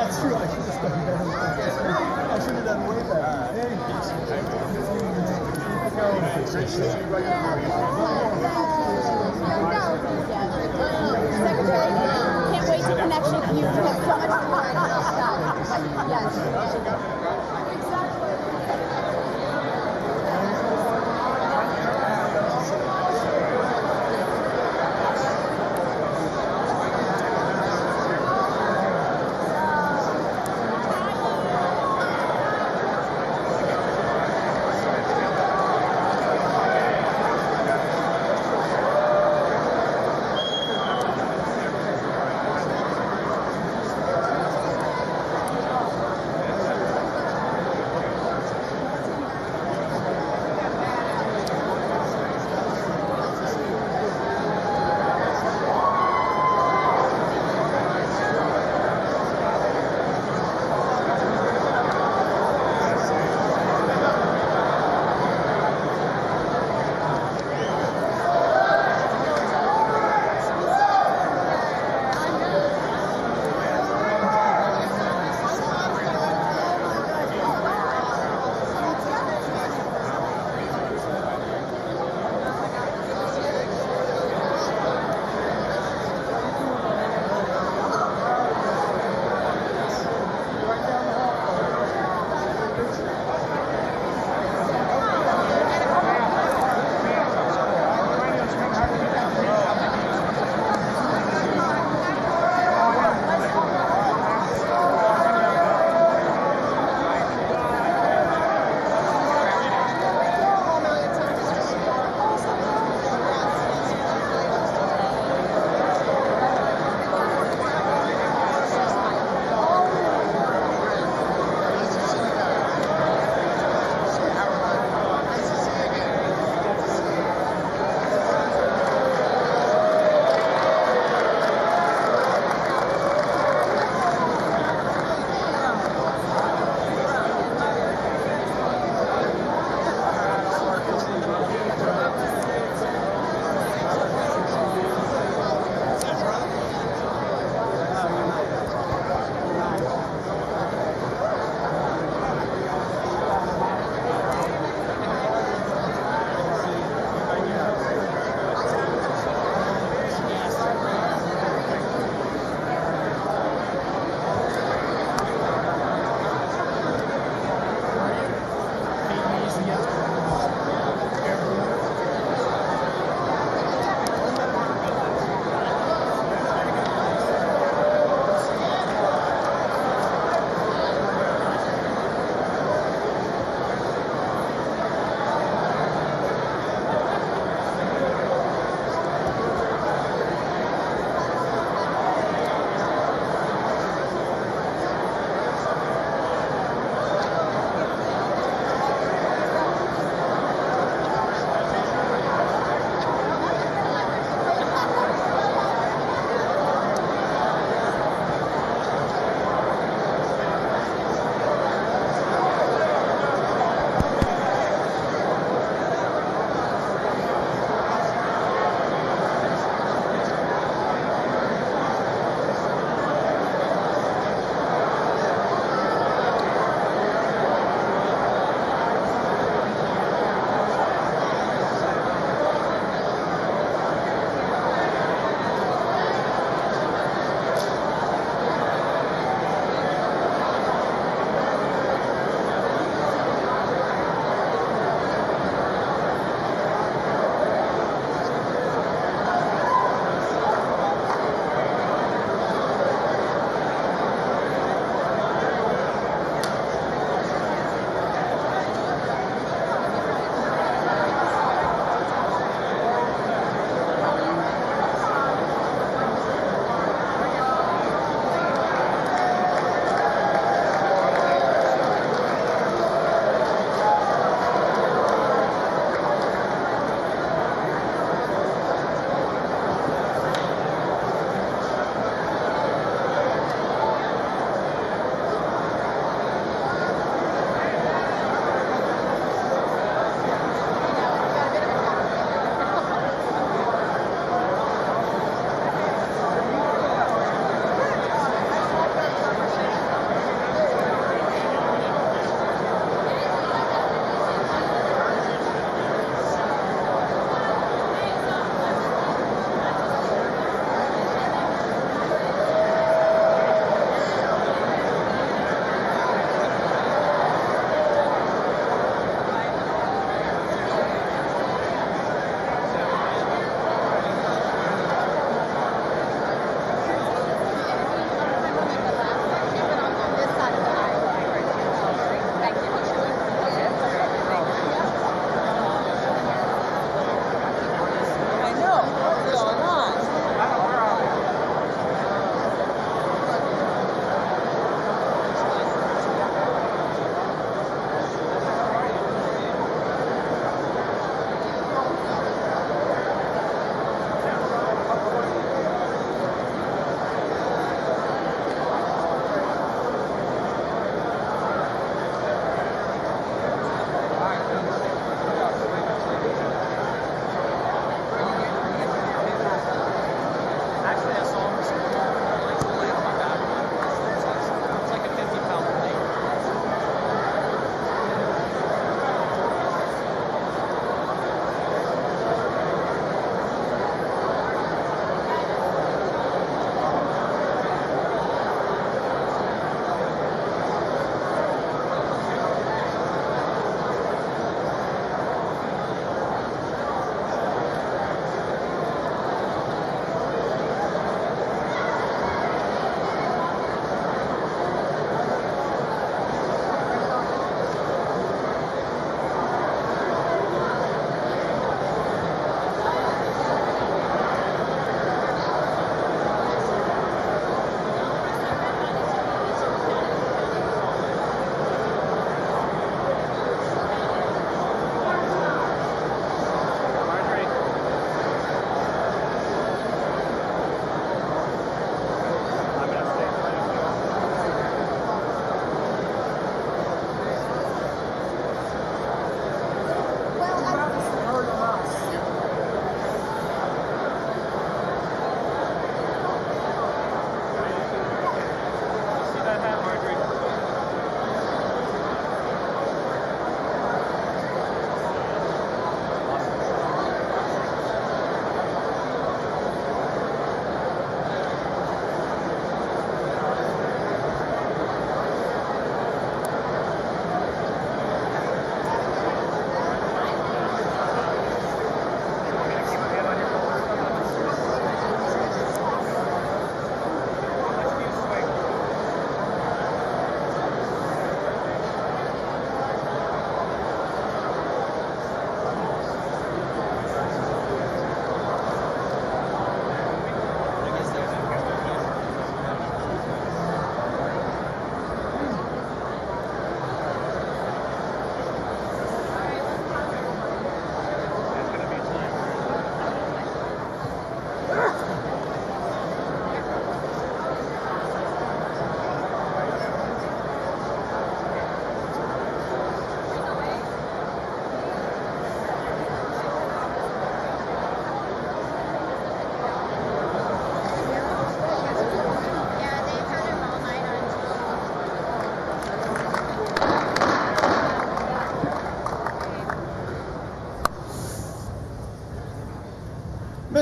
That's true. I should have done better. I should have done way better. Secretary, can't wait to connect with you. So much fun. Yes.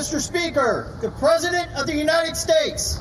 Mr. Speaker, the President of the United States.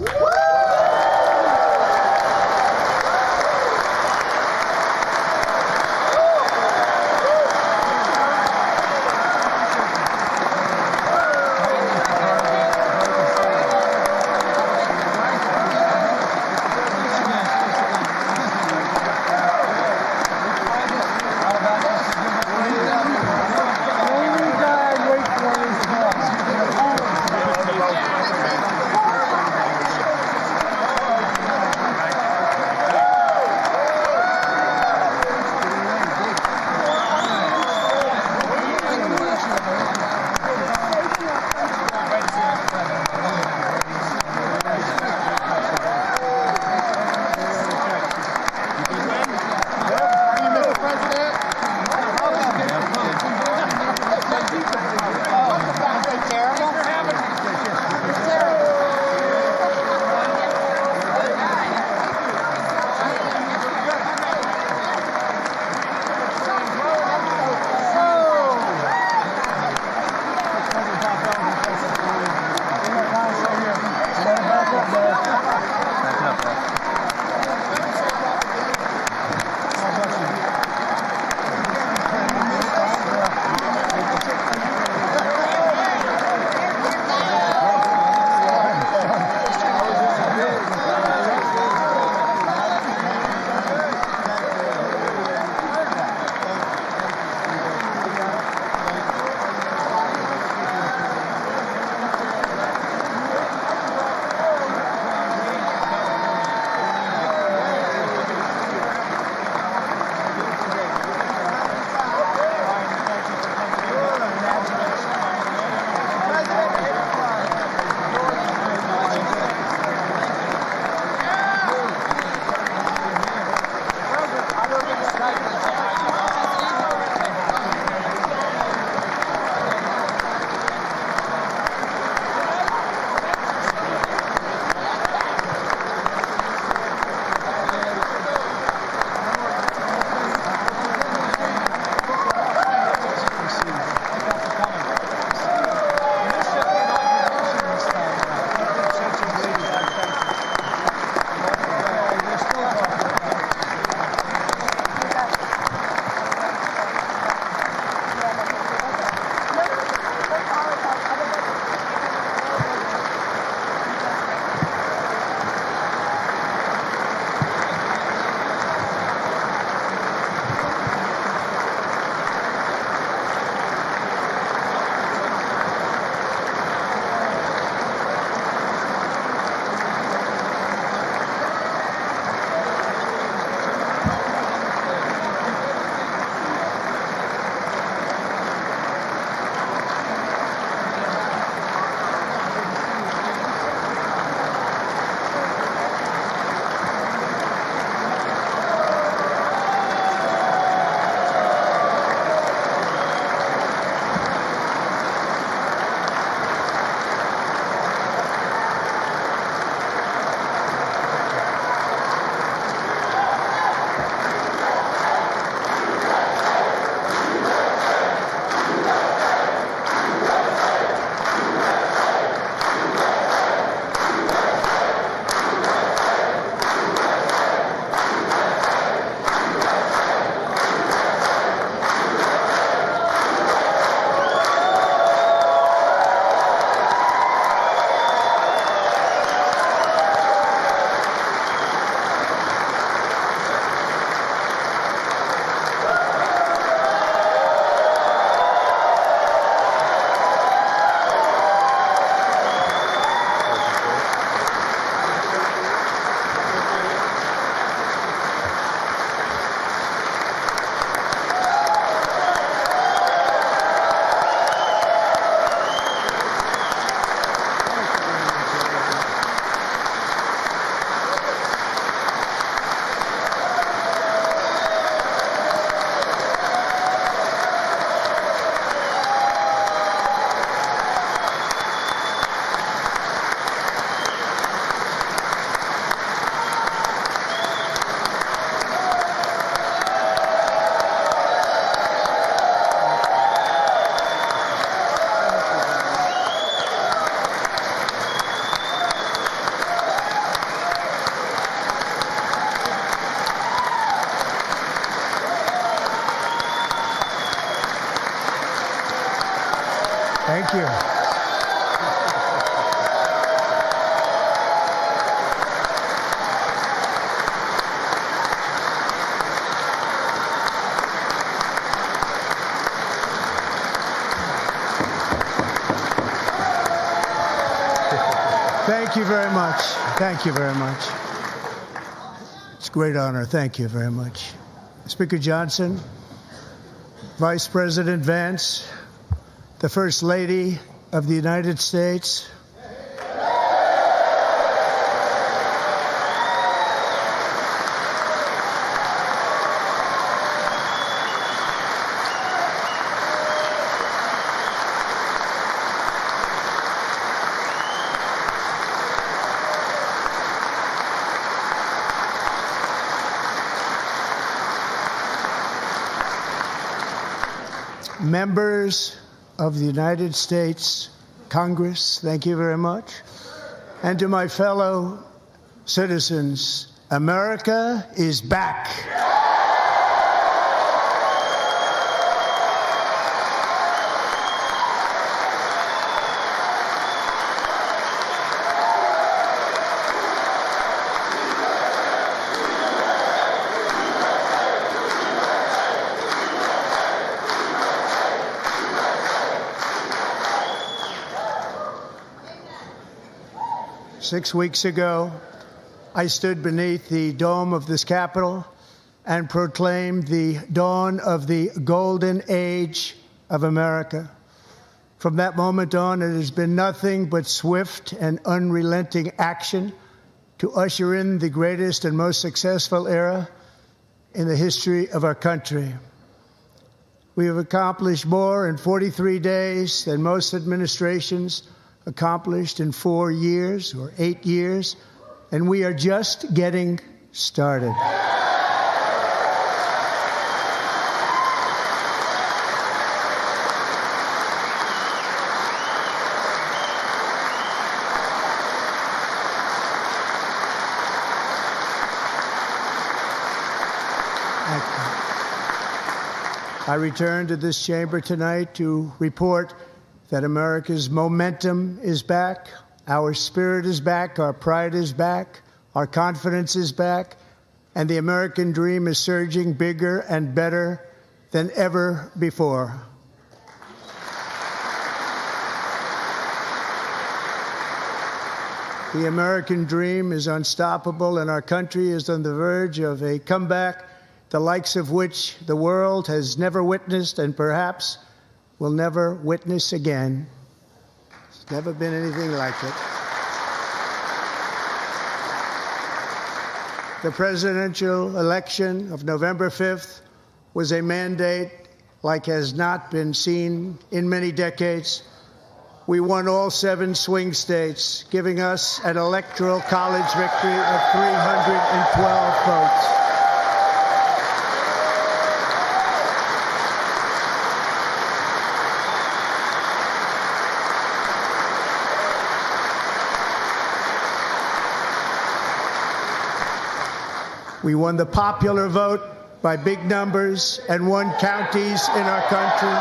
Thank you. Thank you very much. Thank you very much. It's a great honor. Thank you very much. Speaker Johnson, Vice President Vance, the First Lady of the United States, members of the United States Congress, thank you very much. And to my fellow citizens, America is back. 6 weeks ago, I stood beneath the dome of this Capitol and proclaimed the dawn of the golden age of America. From that moment on, it has been nothing but swift and unrelenting action to usher in the greatest and most successful era in the history of our country. We have accomplished more in 43 days than most administrations accomplished in 4 years or 8 years, and we are just getting started. I return to this chamber tonight to report that America's momentum is back, our spirit is back, our pride is back, our confidence is back, and the American dream is surging bigger and better than ever before. The American dream is unstoppable, and our country is on the verge of a comeback, the likes of which the world has never witnessed and perhaps will never witness again. There's never been anything like it. The presidential election of November 5th was a mandate like has not been seen in many decades. We won all 7 swing states, giving us an electoral college victory of 312 votes. We won the popular vote by big numbers and won counties in our country.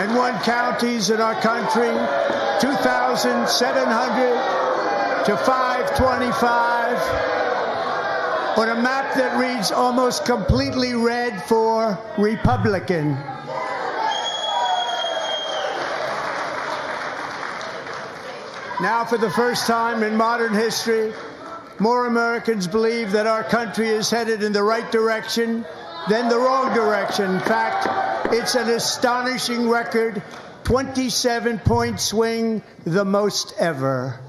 And won counties in our country, 2,700 to 525, on a map that reads almost completely red for Republican. Now, for the first time in modern history, more Americans believe that our country is headed in the right direction than the wrong direction. In fact, it's an astonishing record, 27-point swing, the most ever.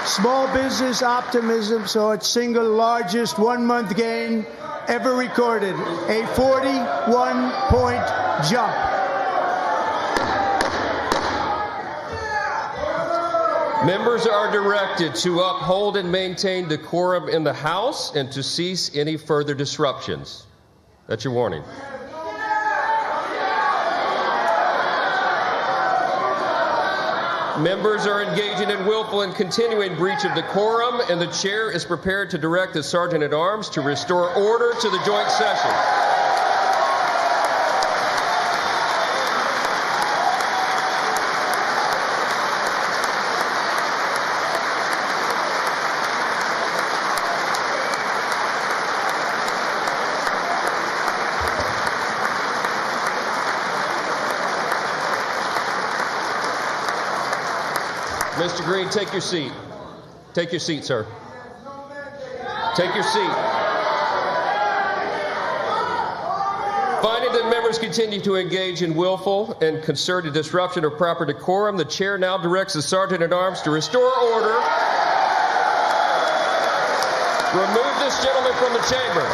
Small business optimism saw its single largest one-month gain ever recorded, a 41-point jump. Members are directed to uphold and maintain decorum in the House and to cease any further disruptions. That's your warning. Members are engaging in willful and continuing breach of decorum, and the chair is prepared to direct the Sergeant-at-Arms to restore order to the joint session. Mr. Green, take your seat. Take your seat, sir. Take your seat. Finding that members continue to engage in willful and concerted disruption of proper decorum, the chair now directs the Sergeant-at-Arms to restore order. Remove this gentleman from the chamber.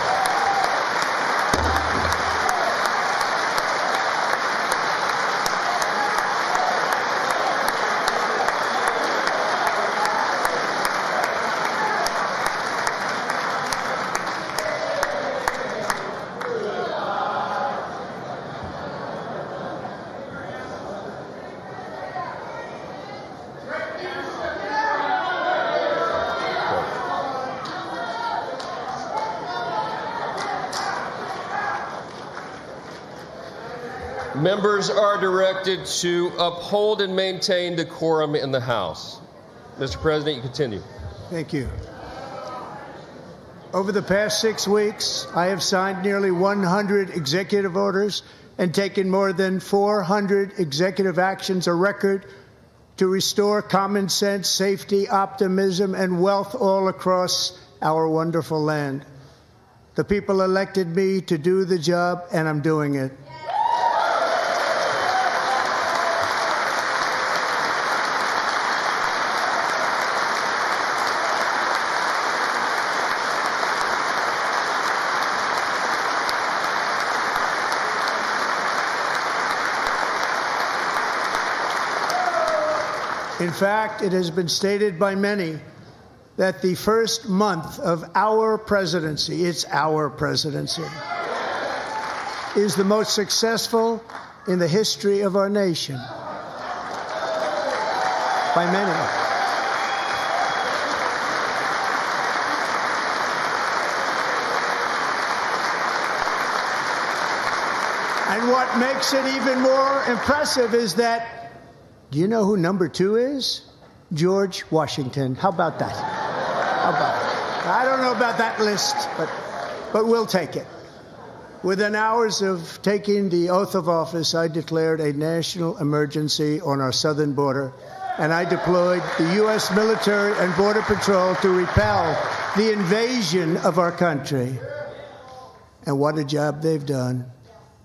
Members are directed to uphold and maintain decorum in the House. Mr. President, you continue. Thank you. Over the past 6 weeks, I have signed nearly 100 executive orders and taken more than 400 executive actions, a record to restore common sense, safety, optimism, and wealth all across our wonderful land. The people elected me to do the job, and I'm doing it. In fact, it has been stated by many that the first month of our presidency, it's our presidency, is the most successful in the history of our nation. By many. And what makes it even more impressive is that, do you know who number 2 is? George Washington. How about that? How about it? I don't know about that list, but we'll take it. Within hours of taking the oath of office, I declared a national emergency on our southern border, and I deployed the U.S. military and Border Patrol to repel the invasion of our country. And what a job they've done.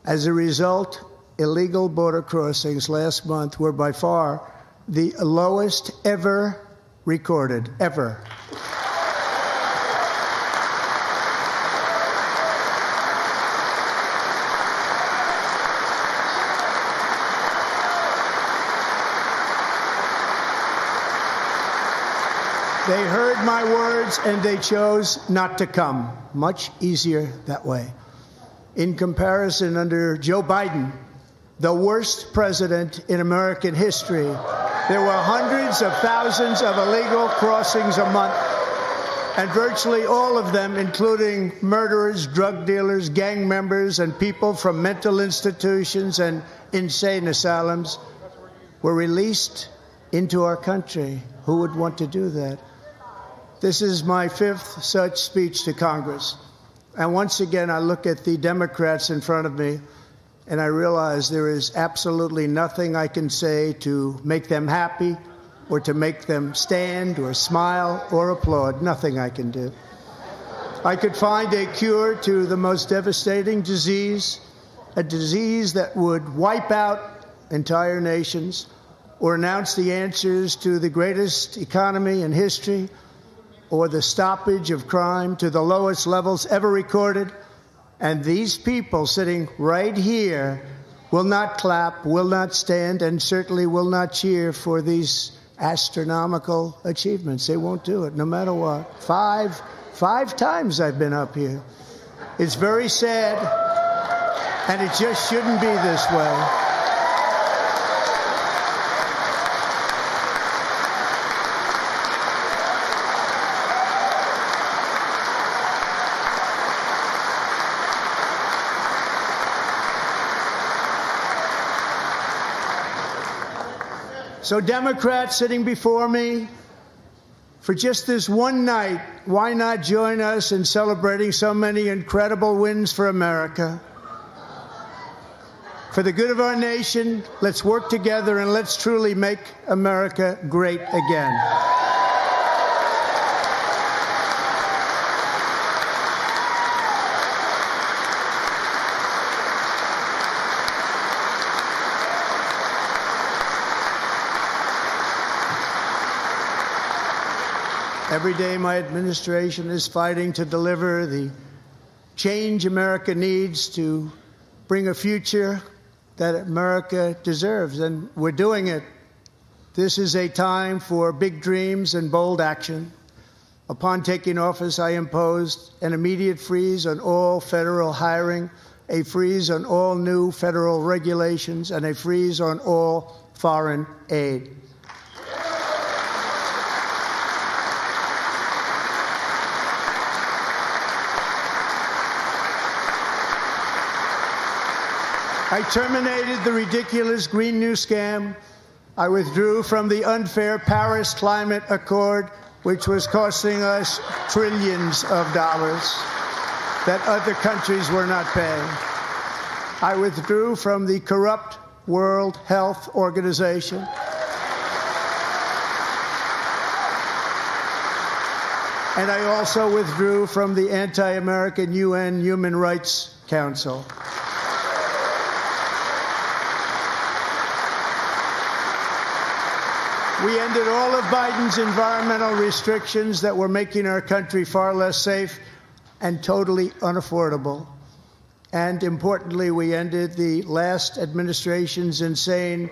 As a result, illegal border crossings last month were by far the lowest ever recorded, ever. They heard my words and they chose not to come. Much easier that way. In comparison, under Joe Biden, the worst president in American history, there were hundreds of thousands of illegal crossings a month, and virtually all of them, including murderers, drug dealers, gang members, and people from mental institutions and insane asylums, were released into our country. Who would want to do that? This is my 5th such speech to Congress. And once again, I look at the Democrats in front of me, and I realize there is absolutely nothing I can say to make them happy or to make them stand or smile or applaud. Nothing I can do. I could find a cure to the most devastating disease, a disease that would wipe out entire nations, or announce the answers to the greatest economy in history or the stoppage of crime to the lowest levels ever recorded. And these people sitting right here will not clap, will not stand, and certainly will not cheer for these astronomical achievements. They won't do it, no matter what. Five times I've been up here. It's very sad, and it just shouldn't be this way. So Democrats sitting before me, for just this one night, why not join us in celebrating so many incredible wins for America? For the good of our nation, let's work together and let's truly make America great again. Every day, my administration is fighting to deliver the change America needs to bring a future that America deserves, and we're doing it. This is a time for big dreams and bold action. Upon taking office, I imposed an immediate freeze on all federal hiring, a freeze on all new federal regulations, and a freeze on all foreign aid. I terminated the ridiculous Green New Scam. I withdrew from the unfair Paris Climate Accord, which was costing us trillions of dollars that other countries were not paying. I withdrew from the corrupt World Health Organization. And I also withdrew from the anti-American UN Human Rights Council. We ended all of Biden's environmental restrictions that were making our country far less safe and totally unaffordable. And importantly, we ended the last administration's insane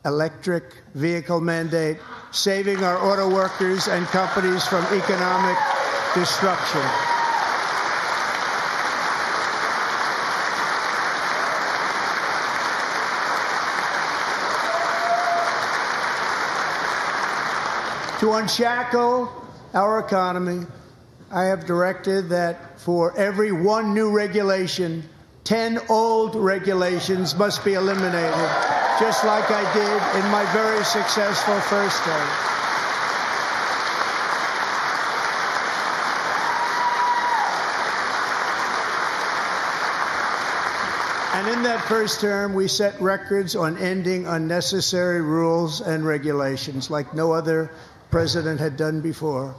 electric vehicle mandate, saving our auto workers and companies from economic destruction. To unshackle our economy, I have directed that for every one new regulation, 10 old regulations must be eliminated, just like I did in my very successful first term. And in that first term, we set records on ending unnecessary rules and regulations like no other president had done before.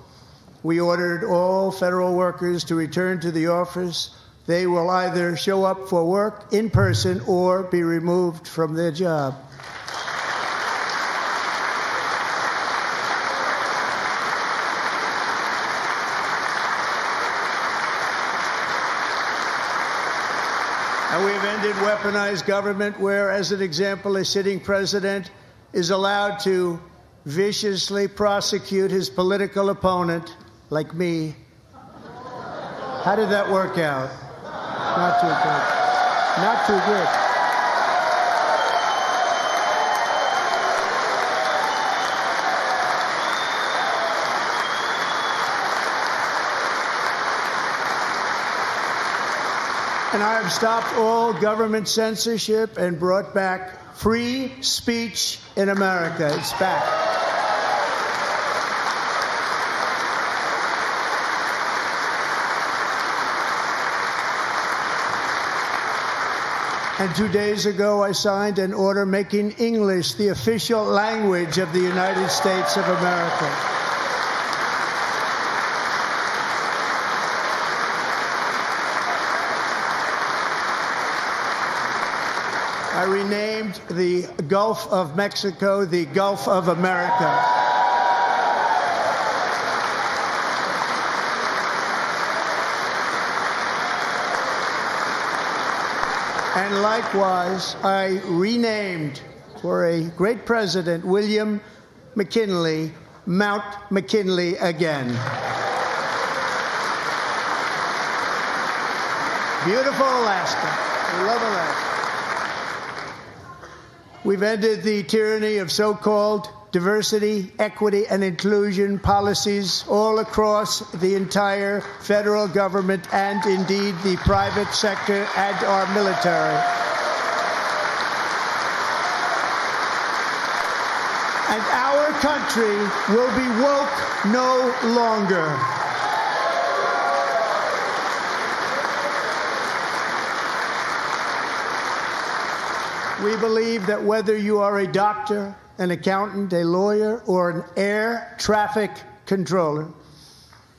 We ordered all federal workers to return to the office. They will either show up for work in person or be removed from their job. And we have ended weaponized government where, as an example, a sitting president is allowed to viciously prosecute his political opponent, like me. How did that work out? Not too good. Not too good. And I have stopped all government censorship and brought back free speech in America. It's back. And 2 days ago, I signed an order making English the official language of the United States of America. I renamed the Gulf of Mexico the Gulf of America. And likewise, I renamed, for a great president, William McKinley, Mount McKinley again. Beautiful Alaska. We love Alaska. We've ended the tyranny of so-called diversity, equity, and inclusion policies all across the entire federal government and indeed the private sector and our military. And our country will be woke no longer. We believe that whether you are a doctor, an accountant, a lawyer, or an air traffic controller,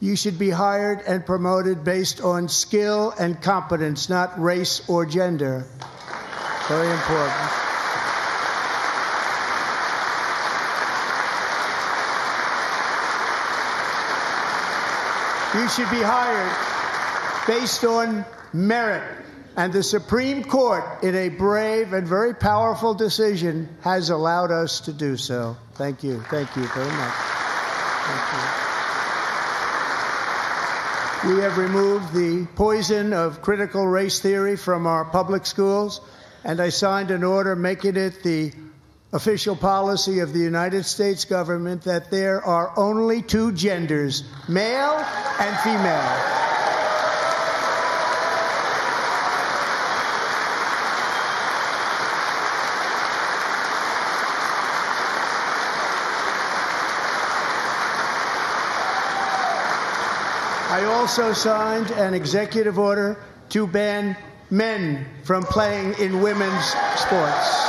you should be hired and promoted based on skill and competence, not race or gender. Very important. You should be hired based on merit. And the Supreme Court, in a brave and very powerful decision, has allowed us to do so. Thank you. Thank you very much. Thank you. We have removed the poison of critical race theory from our public schools, and I signed an order making it the official policy of the United States government that there are only two genders, male and female. I also signed an executive order to ban men from playing in women's sports.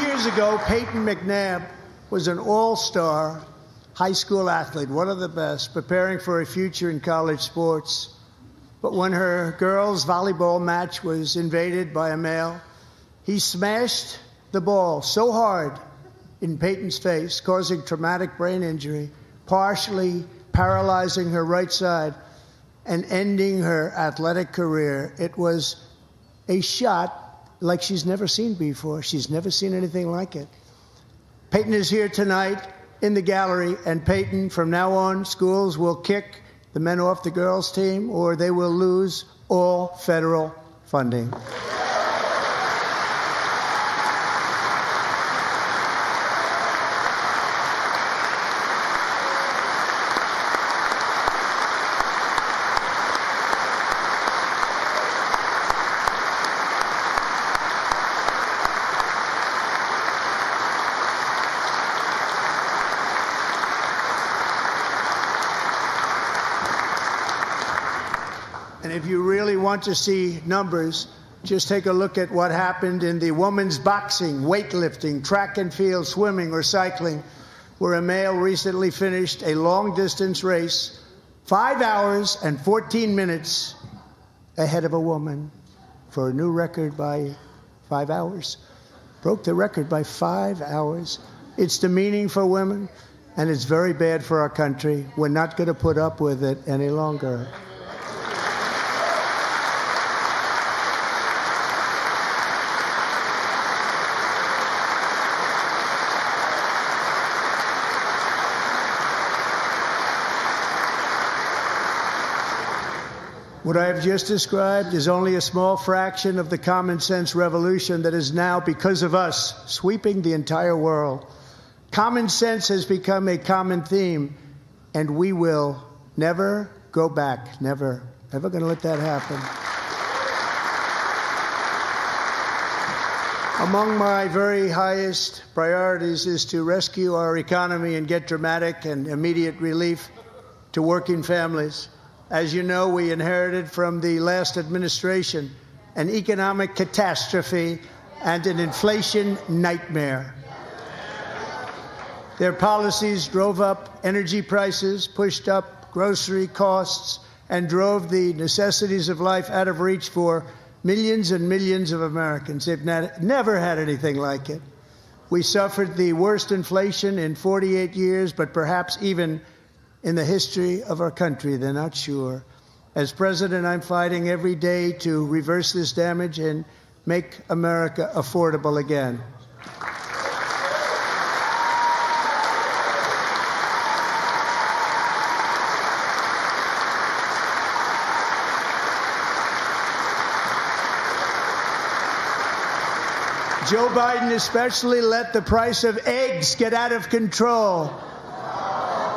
Years ago, Peyton McNabb was an all-star high school athlete, one of the best, preparing for a future in college sports. But when her girls' volleyball match was invaded by a male, he smashed the ball so hard in Peyton's face, causing traumatic brain injury, partially paralyzing her right side and ending her athletic career. It was a shot like she's never seen before. She's never seen anything like it. Peyton is here tonight in the gallery, and Peyton, from now on, schools will kick the men off the girls' team, or they will lose all federal funding. And if you really want to see numbers, just take a look at what happened in the women's boxing, weightlifting, track and field, swimming, or cycling, where a male recently finished a long-distance race 5 hours and 14 minutes ahead of a woman for a new record by 5 hours. Broke the record by 5 hours. It's demeaning for women, and it's very bad for our country. We're not going to put up with it any longer. What I have just described is only a small fraction of the common sense revolution that is now, because of us, sweeping the entire world. Common sense has become a common theme, and we will never go back. Never. Never going to let that happen. Among my very highest priorities is to rescue our economy and get dramatic and immediate relief to working families. As you know, we inherited from the last administration an economic catastrophe and an inflation nightmare. Their policies drove up energy prices, pushed up grocery costs, and drove the necessities of life out of reach for millions and millions of Americans. They've never had anything like it. We suffered the worst inflation in 48 years, but perhaps even in the history of our country. They're not sure. As president, I'm fighting every day to reverse this damage and make America affordable again. Joe Biden especially let the price of eggs get out of control.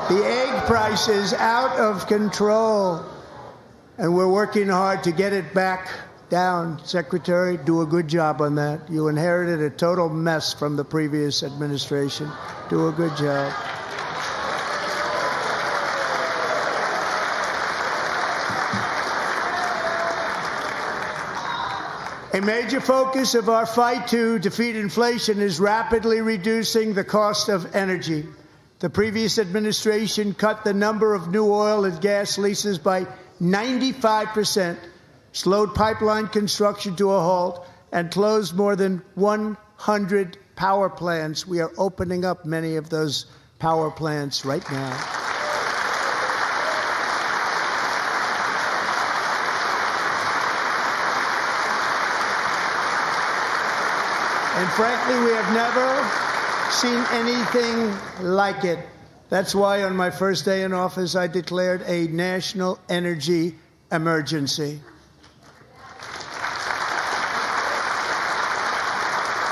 The egg price is out of control, and we're working hard to get it back down. Secretary, do a good job on that. You inherited a total mess from the previous administration. Do a good job. A major focus of our fight to defeat inflation is rapidly reducing the cost of energy. The previous administration cut the number of new oil and gas leases by 95%, slowed pipeline construction to a halt, and closed more than 100 power plants. We are opening up many of those power plants right now. And frankly, we have never seen anything like it. That's why on my first day in office, I declared a national energy emergency.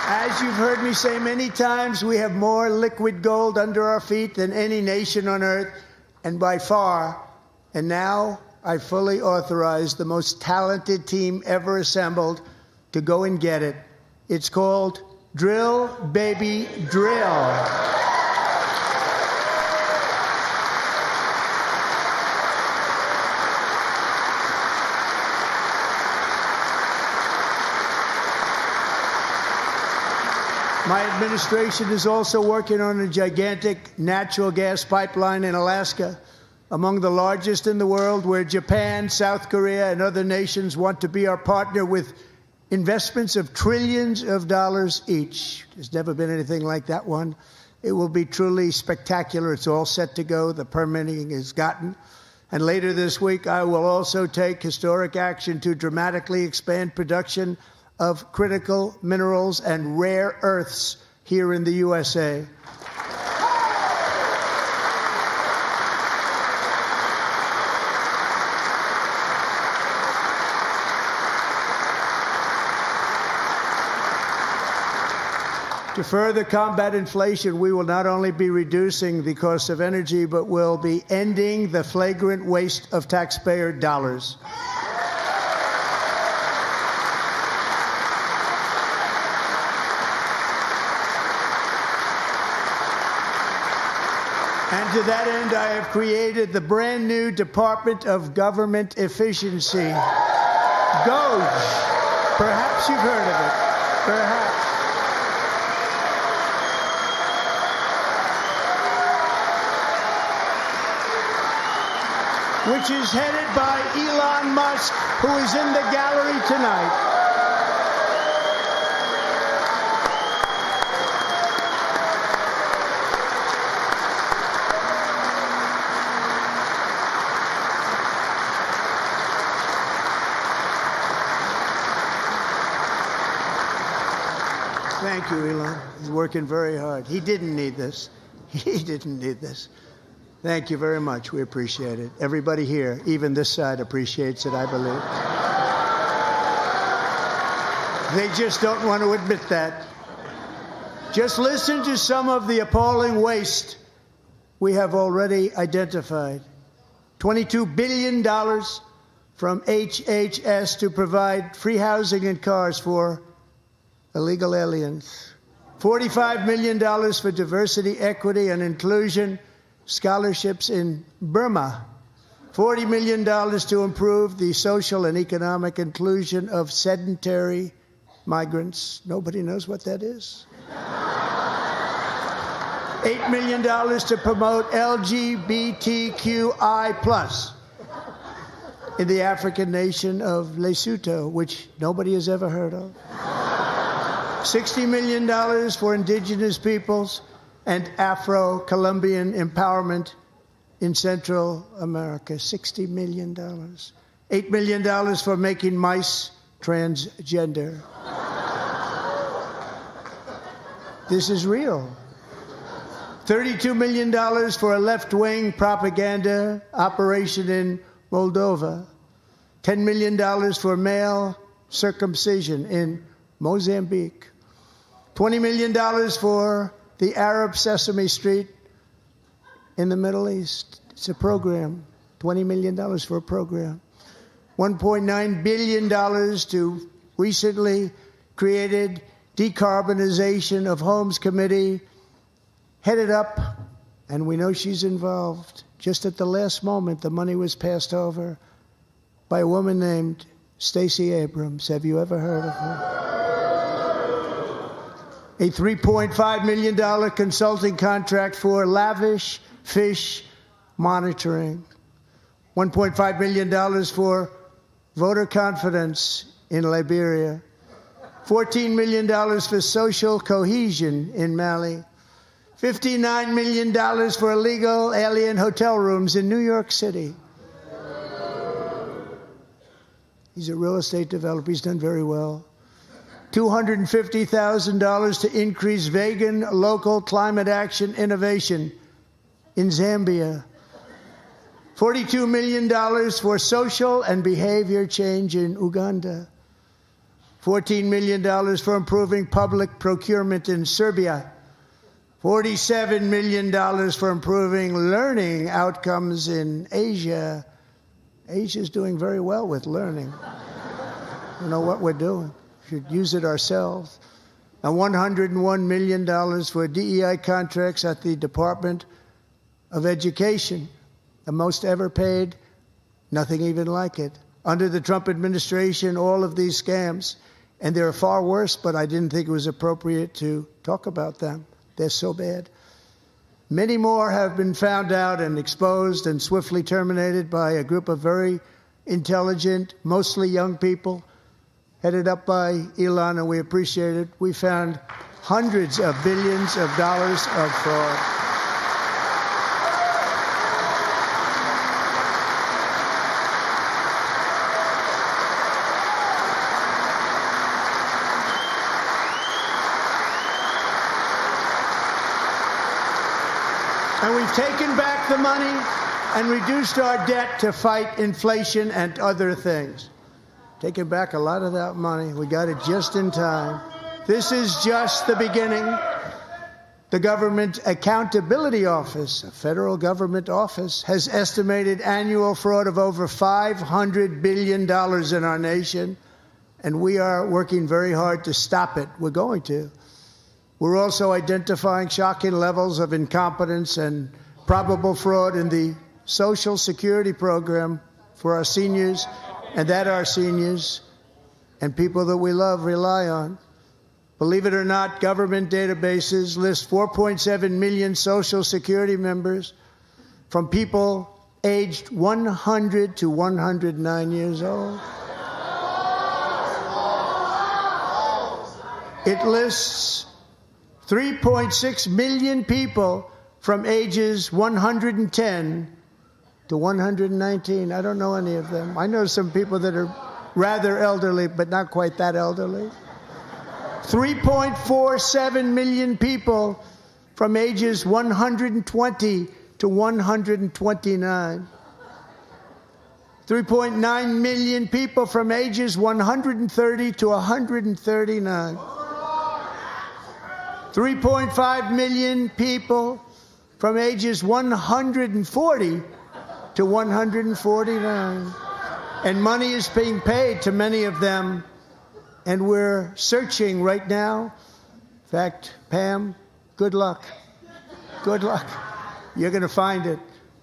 As you've heard me say many times, we have more liquid gold under our feet than any nation on earth, and by far. And now I fully authorize the most talented team ever assembled to go and get it. It's called Drill, Baby, Drill. My administration is also working on a gigantic natural gas pipeline in Alaska, among the largest in the world, where Japan, South Korea, and other nations want to be our partner with investments of trillions of dollars each. There's never been anything like that one. It will be truly spectacular. It's all set to go. The permitting is gotten. And later this week, I will also take historic action to dramatically expand production of critical minerals and rare earths here in the USA. To further combat inflation, we will not only be reducing the cost of energy, but will be ending the flagrant waste of taxpayer dollars. And to that end, I have created the brand new Department of Government Efficiency, DOGE. Perhaps you've heard of it. Perhaps. Which is headed by Elon Musk, who is in the gallery tonight. Thank you, Elon. He's working very hard. He didn't need this. He didn't need this. Thank you very much. We appreciate it. Everybody here, even this side, appreciates it, I believe. They just don't want to admit that. Just listen to some of the appalling waste we have already identified. $22 billion from HHS to provide free housing and cars for illegal aliens. $45 million for diversity, equity, and inclusion scholarships in Burma. $40 million to improve the social and economic inclusion of sedentary migrants. Nobody knows what that is. $8 million to promote LGBTQI+ in the African nation of Lesotho, which nobody has ever heard of. $60 million for indigenous peoples and Afro-Colombian empowerment in Central America. $60 million. $8 million for making mice transgender. This is real. $32 million for a left-wing propaganda operation in Moldova. $10 million for male circumcision in Mozambique. $20 million for the Arab Sesame Street in the Middle East. It's a program. $20 million for a program. $1.9 billion to recently created Decarbonization of Homes Committee, headed up, and we know she's involved. Just at the last moment, the money was passed over by a woman named Stacey Abrams. Have you ever heard of her? A $3.5 million consulting contract for lavish fish monitoring. $1.5 million for voter confidence in Liberia. $14 million for social cohesion in Mali. $59 million for illegal alien hotel rooms in New York City. He's a real estate developer. He's done very well. $250,000 to increase vegan local climate action innovation in Zambia. $42 million for social and behavior change in Uganda. $14 million for improving public procurement in Serbia. $47 million for improving learning outcomes in Asia. Asia's doing very well with learning. You know what we're doing. We should use it ourselves. And $101 million for DEI contracts at the Department of Education. The most ever paid, nothing even like it. Under the Trump administration, all of these scams, and they're far worse, but I didn't think it was appropriate to talk about them. They're so bad. Many more have been found out and exposed and swiftly terminated by a group of very intelligent, mostly young people, headed up by Elon, and we appreciate it. We found hundreds of billions of dollars of fraud. And we've taken back the money and reduced our debt to fight inflation and other things. Taken back a lot of that money. We got it just in time. This is just the beginning. The Government Accountability Office, a federal government office, has estimated annual fraud of over $500 billion in our nation, and we are working very hard to stop it. We're going to. We're also identifying shocking levels of incompetence and probable fraud in the Social Security program for our seniors, and that our seniors and people that we love rely on. Believe it or not, government databases list 4.7 million Social Security members from people aged 100 to 109 years old. It lists 3.6 million people from ages 110 to 119. I don't know any of them. I know some people that are rather elderly, but not quite that elderly. 3.47 million people from ages 120 to 129. 3.9 million people from ages 130 to 139. 3.5 million people from ages 140 to 149. And money is being paid to many of them, and we're searching right now. In fact, Pam, good luck. Good luck. You're going to find it.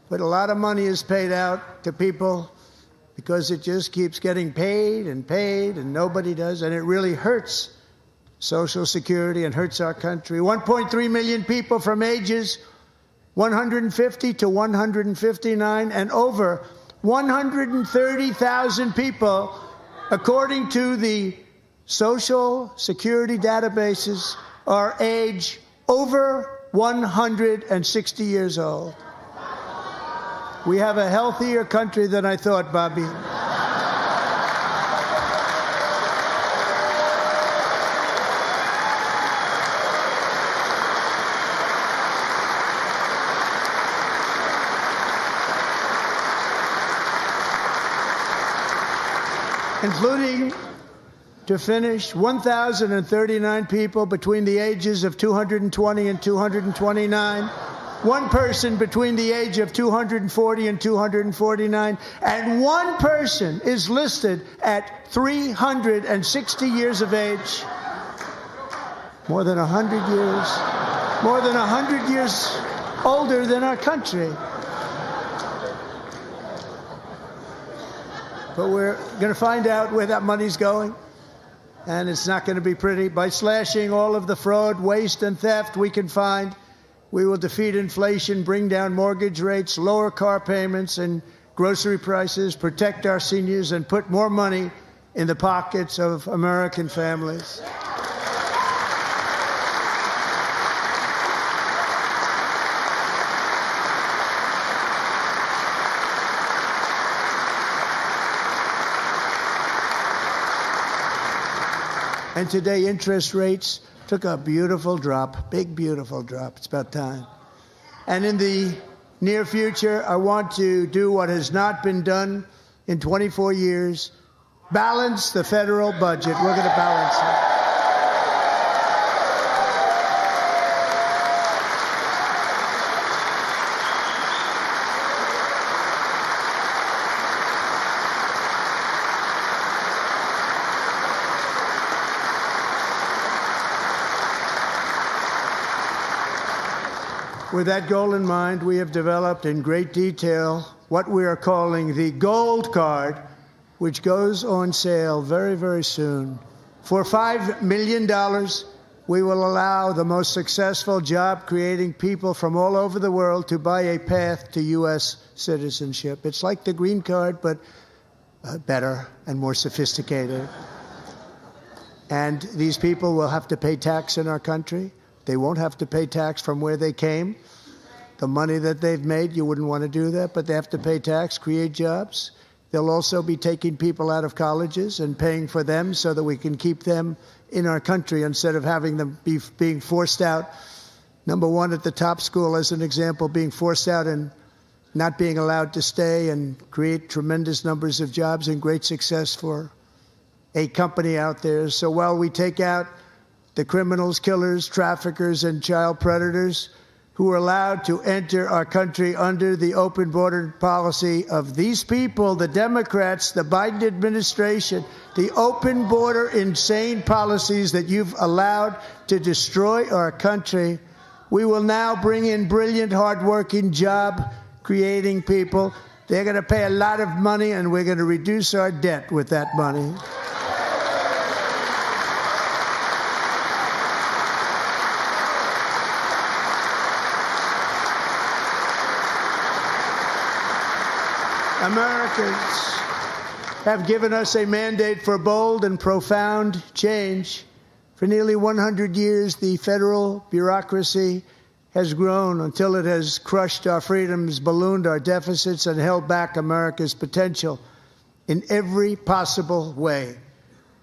But a lot of money is paid out to people because it just keeps getting paid, and nobody does, and it really hurts Social Security and hurts our country. 1.3 million people from ages 150 to 159, and over 130,000 people, according to the Social Security databases, are age over 160 years old. We have a healthier country than I thought, Bobby. Including, to finish, 1,039 people between the ages of 220 and 229, one person between the age of 240 and 249, and one person is listed at 360 years of age. More than 100 years older than our country. But we're going to find out where that money's going, and it's not going to be pretty. By slashing all of the fraud, waste, and theft we can find, we will defeat inflation, bring down mortgage rates, lower car payments and grocery prices, protect our seniors, and put more money in the pockets of American families. And today, interest rates took a beautiful drop, big, beautiful drop. It's about time. And in the near future, I want to do what has not been done in 24 years, balance the federal budget. We're going to balance it. With that goal in mind, we have developed in great detail what we are calling the Gold Card, which goes on sale very, very soon. For $5 million, we will allow the most successful job-creating people from all over the world to buy a path to U.S. citizenship. It's like the green card, but better and more sophisticated. And these people will have to pay tax in our country. They won't have to pay tax from where they came. The money that they've made, you wouldn't want to do that, but they have to pay tax, create jobs. They'll also be taking people out of colleges and paying for them so that we can keep them in our country instead of having them being forced out. Number one, at the top school, as an example, being forced out and not being allowed to stay and create tremendous numbers of jobs and great success for a company out there. So while we take out the criminals, killers, traffickers, and child predators who are allowed to enter our country under the open border policy of these people, the Democrats, the Biden administration, the open border insane policies that you've allowed to destroy our country, we will now bring in brilliant, hardworking, job-creating people. They're going to pay a lot of money, and we're going to reduce our debt with that money. Americans have given us a mandate for bold and profound change. For nearly 100 years, the federal bureaucracy has grown until it has crushed our freedoms, ballooned our deficits, and held back America's potential in every possible way.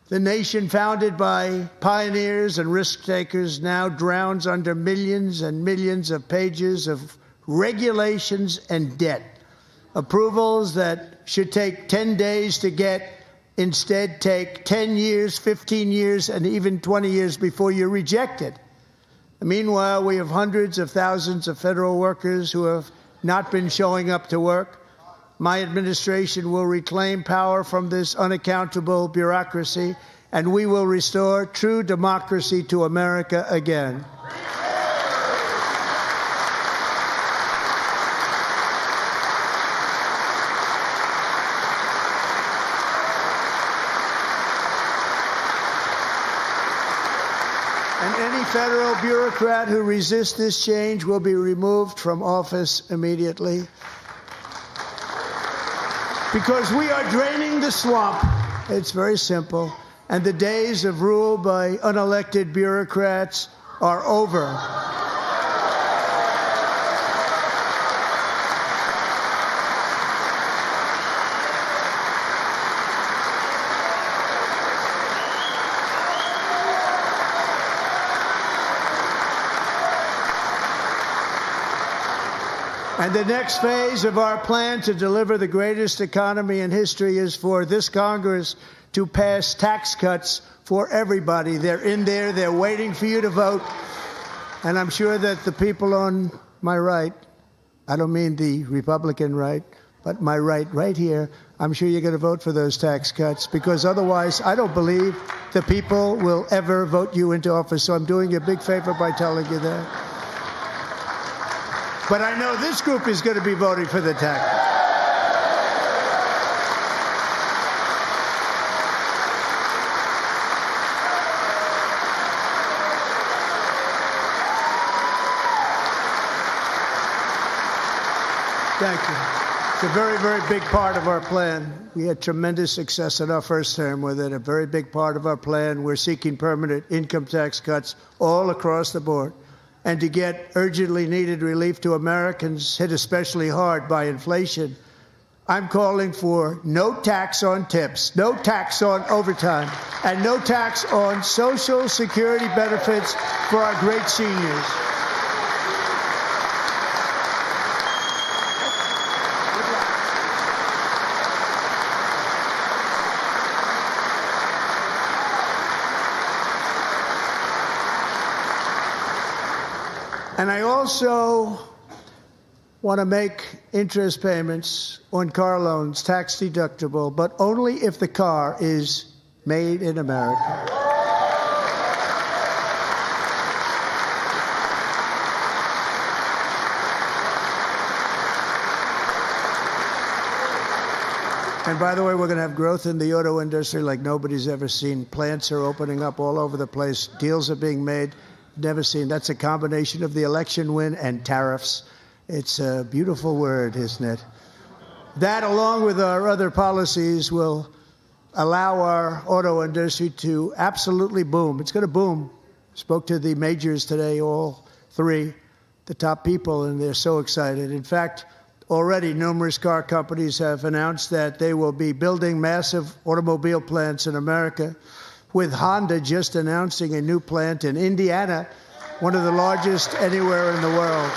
The nation founded by pioneers and risk-takers now drowns under millions and millions of pages of regulations and debt. Approvals that should take 10 days to get instead take 10 years, 15 years, and even 20 years before you're rejected. Meanwhile, we have hundreds of thousands of federal workers who have not been showing up to work. My administration will reclaim power from this unaccountable bureaucracy, and we will restore true democracy to America again. federal bureaucrat who resists this change will be removed from office immediately. Because we are draining the swamp. It's very simple. And the days of rule by unelected bureaucrats are over. And the next phase of our plan to deliver the greatest economy in history is for this Congress to pass tax cuts for everybody. They're in there. They're waiting for you to vote. And I'm sure that the people on my right, I don't mean the Republican right, but my right here, I'm sure you're going to vote for those tax cuts, because otherwise I don't believe the people will ever vote you into office. So I'm doing you a big favor by telling you that. But I know this group is going to be voting for the tax. Thank you. It's a very, very big part of our plan. We had tremendous success in our first term with it. A very big part of our plan. We're seeking permanent income tax cuts all across the board. And to get urgently needed relief to Americans hit especially hard by inflation, I'm calling for no tax on tips, no tax on overtime, and no tax on Social Security benefits for our great seniors. And I also want to make interest payments on car loans tax deductible, but only if the car is made in America. And by the way, we're going to have growth in the auto industry like nobody's ever seen. Plants are opening up all over the place. Deals are being made. Never seen. That's a combination of the election win and tariffs. It's a beautiful word, isn't it? That, along with our other policies, will allow our auto industry to absolutely boom. It's going to boom. Spoke to the majors today, all three, the top people, and they're so excited. In fact, already numerous car companies have announced that they will be building massive automobile plants in America, with Honda just announcing a new plant in Indiana, one of the largest anywhere in the world.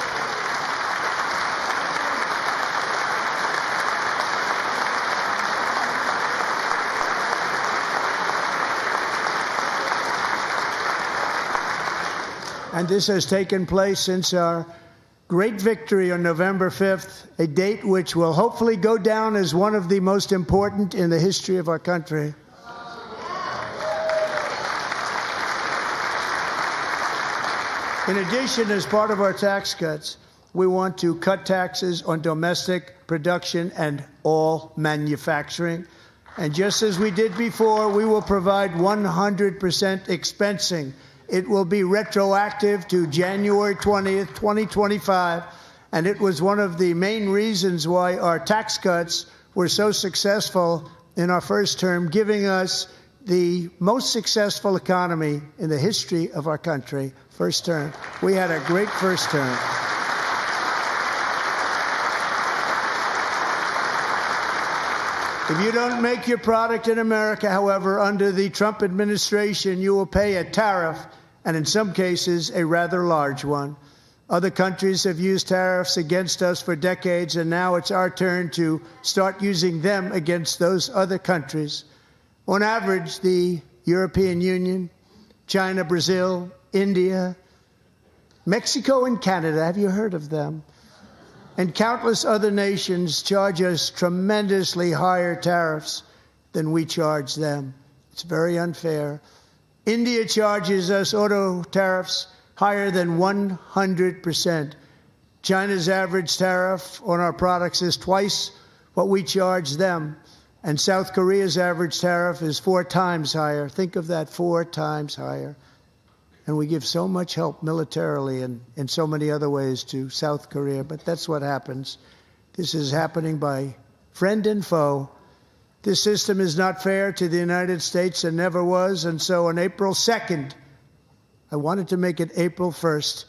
And this has taken place since our great victory on November 5th, a date which will hopefully go down as one of the most important in the history of our country. In addition, as part of our tax cuts, we want to cut taxes on domestic production and all manufacturing. And just as we did before, we will provide 100% expensing. It will be retroactive to January 20th, 2025. And it was one of the main reasons why our tax cuts were so successful in our first term, giving us the most successful economy in the history of our country. First term. We had a great first term. If you don't make your product in America, however, under the Trump administration, you will pay a tariff, and in some cases, a rather large one. Other countries have used tariffs against us for decades, and now it's our turn to start using them against those other countries. On average, the European Union, China, Brazil, India, Mexico, and Canada, have you heard of them? And countless other nations charge us tremendously higher tariffs than we charge them. It's very unfair. India charges us auto tariffs higher than 100%. China's average tariff on our products is twice what we charge them. And South Korea's average tariff is 4 times higher. Think of that, 4 times higher. And we give so much help militarily and in so many other ways to South Korea. But that's what happens. This is happening by friend and foe. This system is not fair to the United States and never was. And so on April 2nd, I wanted to make it April 1st,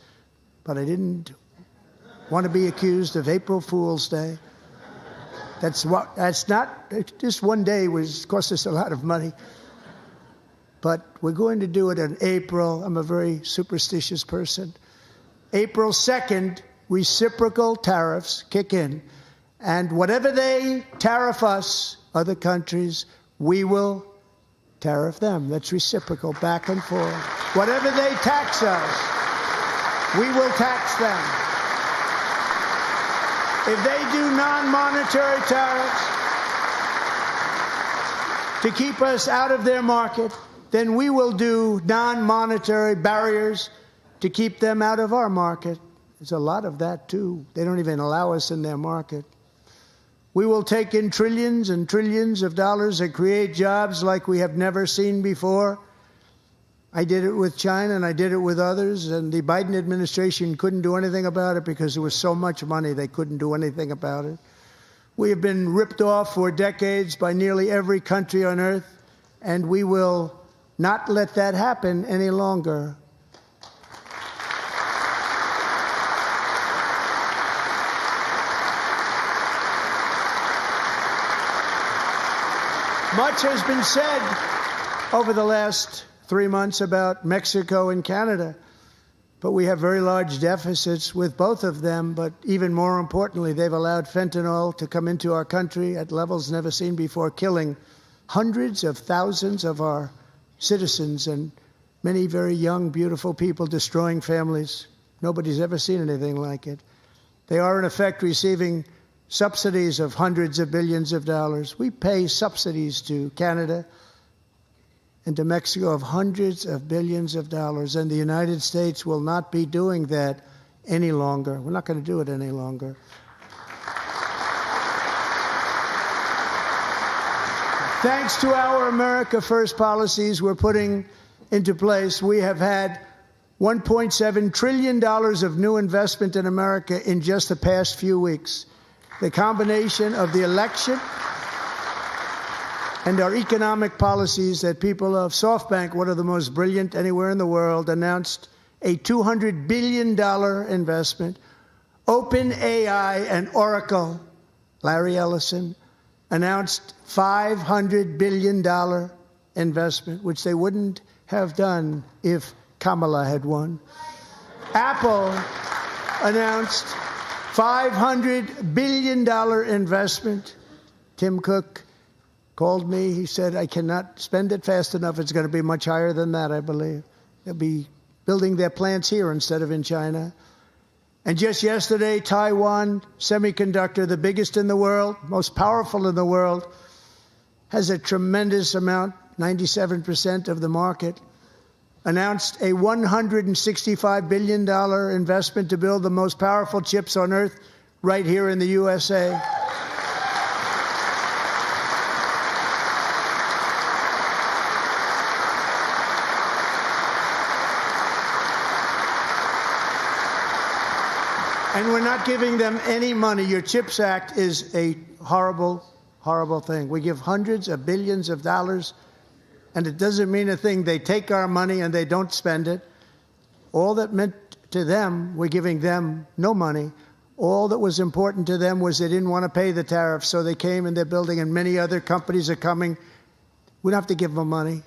but I didn't want to be accused of April Fool's Day. That's not, just one day cost us a lot of money. But we're going to do it in April. I'm a very superstitious person. April 2nd, reciprocal tariffs kick in. And whatever they tariff us, other countries, we will tariff them. That's reciprocal, back and forth. Whatever they tax us, we will tax them. If they do non-monetary tariffs to keep us out of their market, then we will do non-monetary barriers to keep them out of our market. There's a lot of that, too. They don't even allow us in their market. We will take in trillions and trillions of dollars and create jobs like we have never seen before. I did it with China and I did it with others, and the Biden administration couldn't do anything about it because there was so much money they couldn't do anything about it. We have been ripped off for decades by nearly every country on earth, and we will not let that happen any longer. Much has been said over the last 3 months about Mexico and Canada, but we have very large deficits with both of them. But even more importantly, they've allowed fentanyl to come into our country at levels never seen before, killing hundreds of thousands of our citizens and many very young, beautiful people, destroying families. Nobody's ever seen anything like it. They are, in effect, receiving subsidies of hundreds of billions of dollars. We pay subsidies to Canada and to Mexico of hundreds of billions of dollars, and the United States will not be doing that any longer. We're not going to do it any longer. Thanks to our America First policies we're putting into place, we have had $1.7 trillion of new investment in America in just the past few weeks. The combination of the election and our economic policies that people of SoftBank, one of the most brilliant anywhere in the world, announced a $200 billion investment. OpenAI and Oracle, Larry Ellison, announced $500 billion investment, which they wouldn't have done if Kamala had won. Apple announced $500 billion investment. Tim Cook called me. He said, I cannot spend it fast enough. It's going to be much higher than that, I believe. They'll be building their plants here instead of in China. And just yesterday, Taiwan Semiconductor, the biggest in the world, most powerful in the world, has a tremendous amount, 97% of the market, announced a $165 billion investment to build the most powerful chips on earth right here in the USA. And we're not giving them any money. Your CHIPS Act is a horrible, horrible thing. We give hundreds of billions of dollars, and it doesn't mean a thing. They take our money and they don't spend it. All that meant to them, we're giving them no money. All that was important to them was they didn't want to pay the tariffs, so they came and they're building, and many other companies are coming. We don't have to give them money.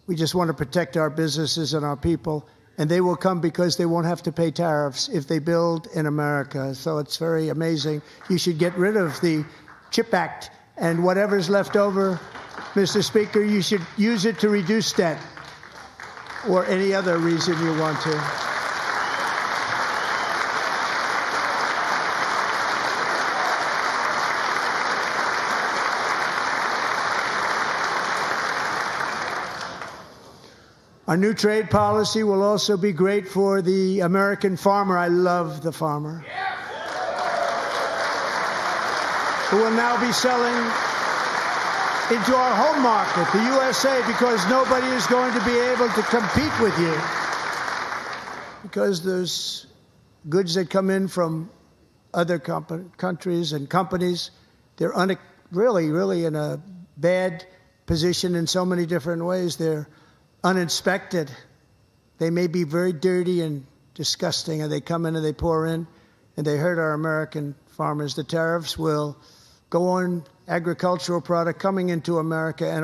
We just want to protect our businesses and our people. And they will come because they won't have to pay tariffs if they build in America. So it's very amazing. You should get rid of the CHIP Act, and whatever's left over, Mr. Speaker, you should use it to reduce debt or any other reason you want to. Our new trade policy will also be great for the American farmer. I love the farmer. Who will now be selling into our home market, the USA, because nobody is going to be able to compete with you because there's goods that come in from other countries and companies. They're really in a bad position in so many different ways. They're uninspected. They may be very dirty and disgusting, and they come in and they pour in, and they hurt our American farmers. The tariffs will go on agricultural product coming into America, and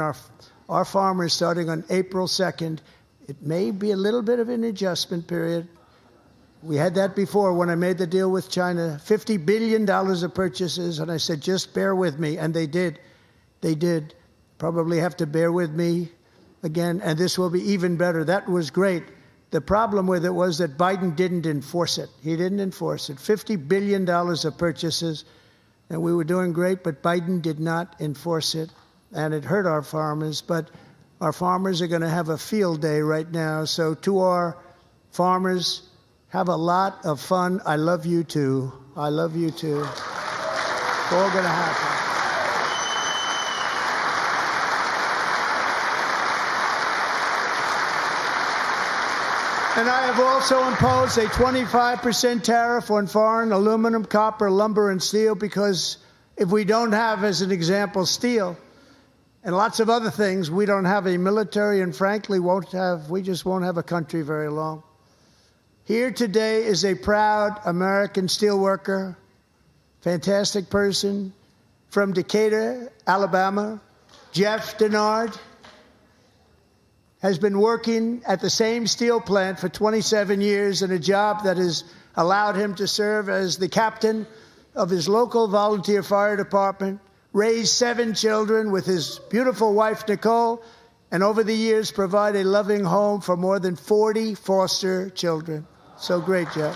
our farmers, starting on April 2nd, it may be a little bit of an adjustment period. We had that before when I made the deal with China, $50 billion of purchases, and I said, just bear with me, and they did. They did. Probably have to bear with me again, and this will be even better. That was great. The problem with it was that Biden didn't enforce it. He didn't enforce it. $50 billion of purchases, and we were doing great, but Biden did not enforce it, and it hurt our farmers. But our farmers are going to have a field day right now. So to our farmers, have a lot of fun. I love you too. I love you too. It's all going to happen. And I have also imposed a 25% tariff on foreign aluminum, copper, lumber, and steel, because if we don't have, as an example, steel and lots of other things, we don't have a military, and frankly, we just won't have a country very long. Here today is a proud American steelworker, fantastic person from Decatur, Alabama, Jeff Denard. Has been working at the same steel plant for 27 years in a job that has allowed him to serve as the captain of his local volunteer fire department, raise 7 children with his beautiful wife, Nicole, and over the years provide a loving home for more than 40 foster children. So great, Jeff.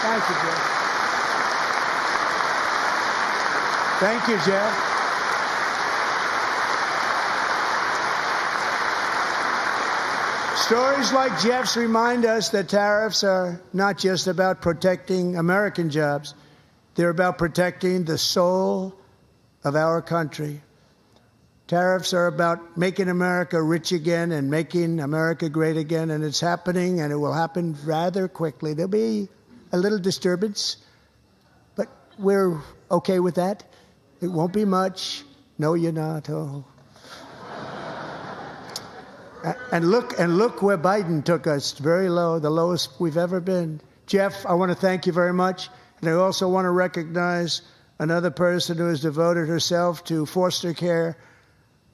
Thank you, Jeff. Thank you, Jeff. Stories like Jeff's remind us that tariffs are not just about protecting American jobs. They're about protecting the soul of our country. Tariffs are about making America rich again and making America great again, and it's happening, and it will happen rather quickly. There'll be a little disturbance, but we're okay with that. It won't be much. No, you're not. Oh. And look where Biden took us. Very low, the lowest we've ever been. Jeff, I want to thank you very much. And I also want to recognize another person who has devoted herself to foster care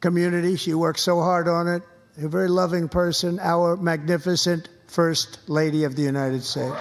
community. She works so hard on it. A very loving person, our magnificent First Lady of the United States.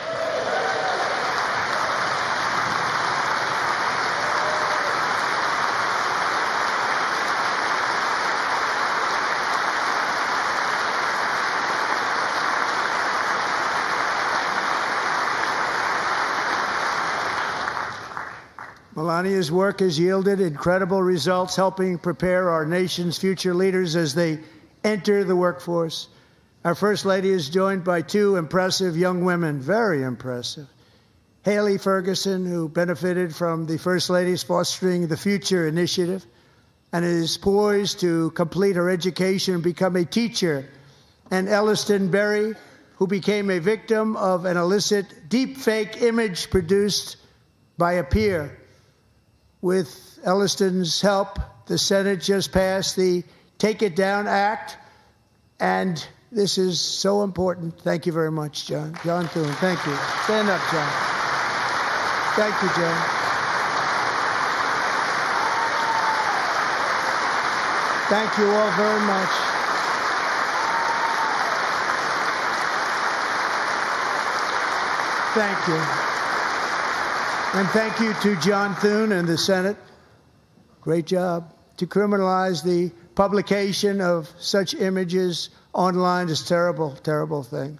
Melania's work has yielded incredible results, helping prepare our nation's future leaders as they enter the workforce. Our First Lady is joined by 2 impressive young women, very impressive. Haley Ferguson, who benefited from the First Lady's Fostering the Future initiative and is poised to complete her education and become a teacher. And Elliston Berry, who became a victim of an illicit deepfake image produced by a peer. With Elliston's help, the Senate just passed the Take It Down Act, and this is so important. Thank you very much, John. John Thune, thank you. Stand up, John. Thank you, John. Thank you all very much. Thank you. And thank you to John Thune and the Senate. Great job. To criminalize the publication of such images online is a terrible, terrible thing.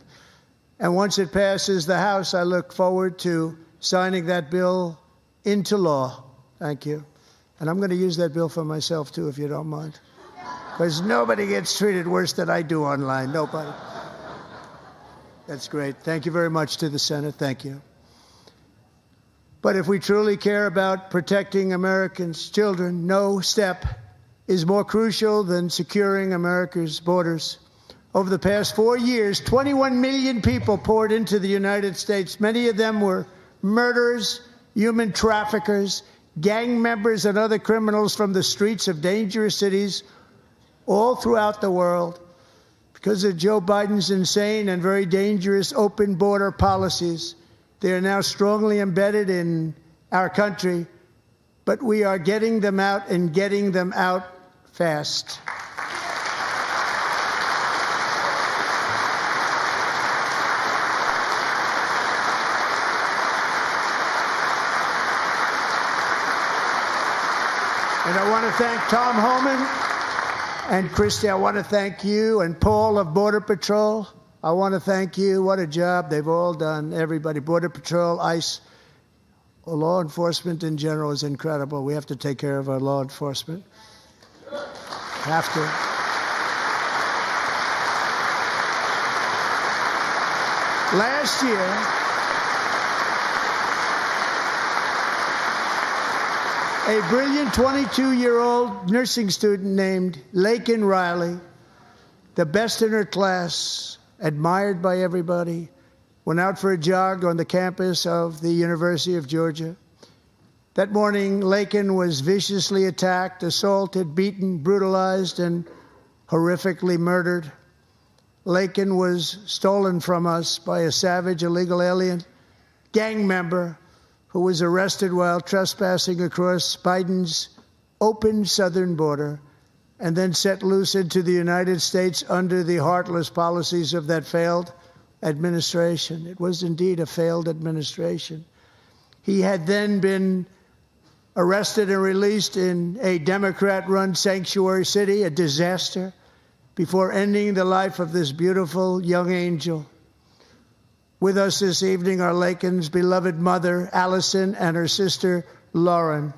And once it passes the House, I look forward to signing that bill into law. Thank you. And I'm going to use that bill for myself, too, if you don't mind. Because nobody gets treated worse than I do online. Nobody. That's great. Thank you very much to the Senate. Thank you. But if we truly care about protecting Americans' children, no step is more crucial than securing America's borders. Over the past 4 years, 21 million people poured into the United States. Many of them were murderers, human traffickers, gang members, and other criminals from the streets of dangerous cities all throughout the world. Because of Joe Biden's insane and very dangerous open border policies, they are now strongly embedded in our country, but we are getting them out and getting them out fast. And I want to thank Tom Homan and Christy. I want to thank you and Paul of Border Patrol. I want to thank you. What a job they've all done. Everybody, Border Patrol, ICE, law enforcement in general is incredible. We have to take care of our law enforcement. Have to. Last year, a brilliant 22-year-old nursing student named Laken Riley, the best in her class, admired by everybody, went out for a jog on the campus of the University of Georgia. That morning, Laken was viciously attacked, assaulted, beaten, brutalized, and horrifically murdered. Laken was stolen from us by a savage illegal alien gang member who was arrested while trespassing across Biden's open southern border and then set loose into the United States under the heartless policies of that failed administration. It was indeed a failed administration. He had then been arrested and released in a Democrat-run sanctuary city, a disaster, before ending the life of this beautiful young angel. With us this evening are Laken's beloved mother, Allison, and her sister, Lauren.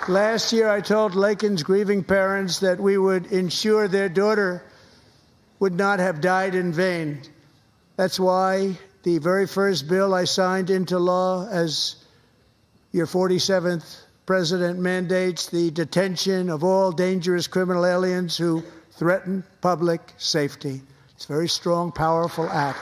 Last year, I told Laken's grieving parents that we would ensure their daughter would not have died in vain. That's why the very first bill I signed into law as your 47th president mandates the detention of all dangerous criminal aliens who threaten public safety. It's a very strong, powerful act.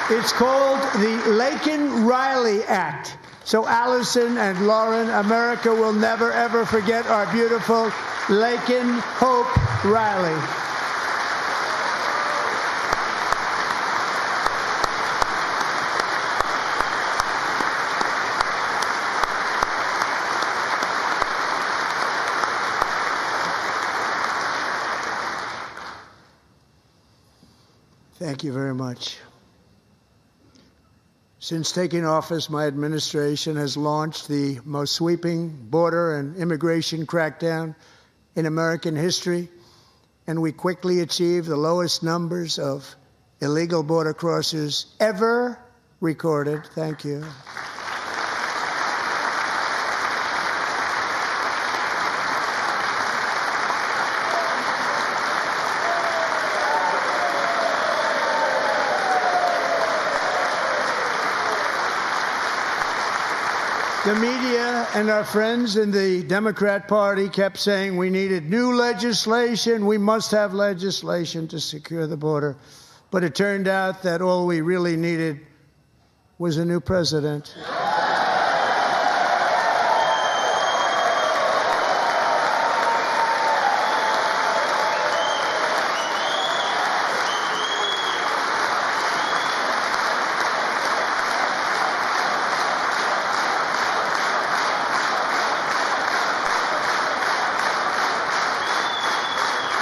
It's called the Laken-Riley Act. So Allison and Lauren, America will never, ever forget our beautiful Laken Hope Riley. Thank you very much. Since taking office, my administration has launched the most sweeping border and immigration crackdown in American history, and we quickly achieved the lowest numbers of illegal border crossers ever recorded. Thank you. The media and our friends in the Democrat Party kept saying we needed new legislation. We must have legislation to secure the border. But it turned out that all we really needed was a new president.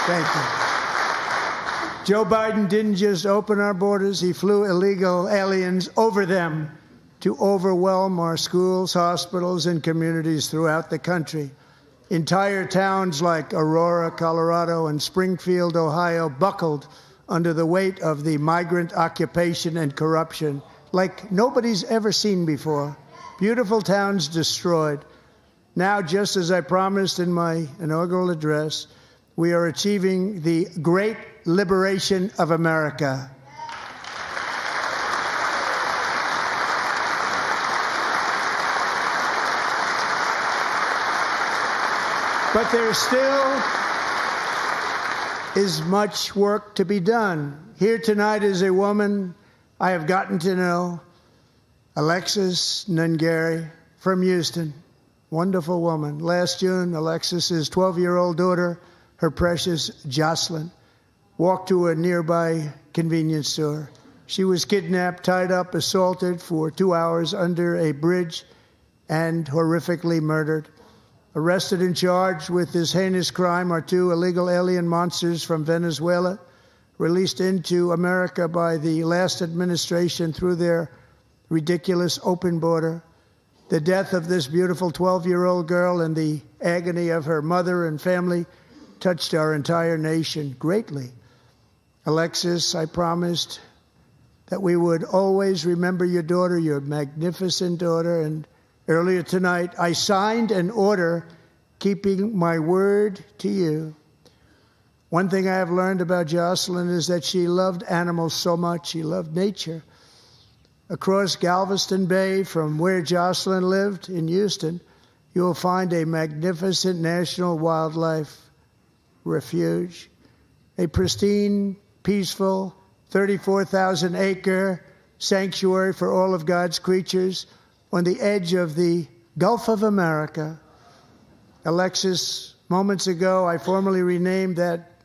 Thank you. Joe Biden didn't just open our borders, he flew illegal aliens over them to overwhelm our schools, hospitals, and communities throughout the country. Entire towns like Aurora, Colorado, and Springfield, Ohio, buckled under the weight of the migrant occupation and corruption like nobody's ever seen before. Beautiful towns destroyed. Now, just as I promised in my inaugural address, we are achieving the great liberation of America. But there still is much work to be done. Here tonight is a woman I have gotten to know, Alexis Nungari from Houston. Wonderful woman. Last June, Alexis's 12-year-old daughter, her precious Jocelyn, walked to a nearby convenience store. She was kidnapped, tied up, assaulted for 2 hours under a bridge, and horrifically murdered. Arrested and charged with this heinous crime are 2 illegal alien monsters from Venezuela, released into America by the last administration through their ridiculous open border. The death of this beautiful 12-year-old girl and the agony of her mother and family touched our entire nation greatly. Alexis, I promised that we would always remember your daughter, your magnificent daughter, and earlier tonight, I signed an order keeping my word to you. One thing I have learned about Jocelyn is that she loved animals so much. She loved nature. Across Galveston Bay, from where Jocelyn lived in Houston, you will find a magnificent national wildlife refuge, a pristine, peaceful, 34,000-acre sanctuary for all of God's creatures on the edge of the Gulf of America. Alexis, moments ago, I formally renamed that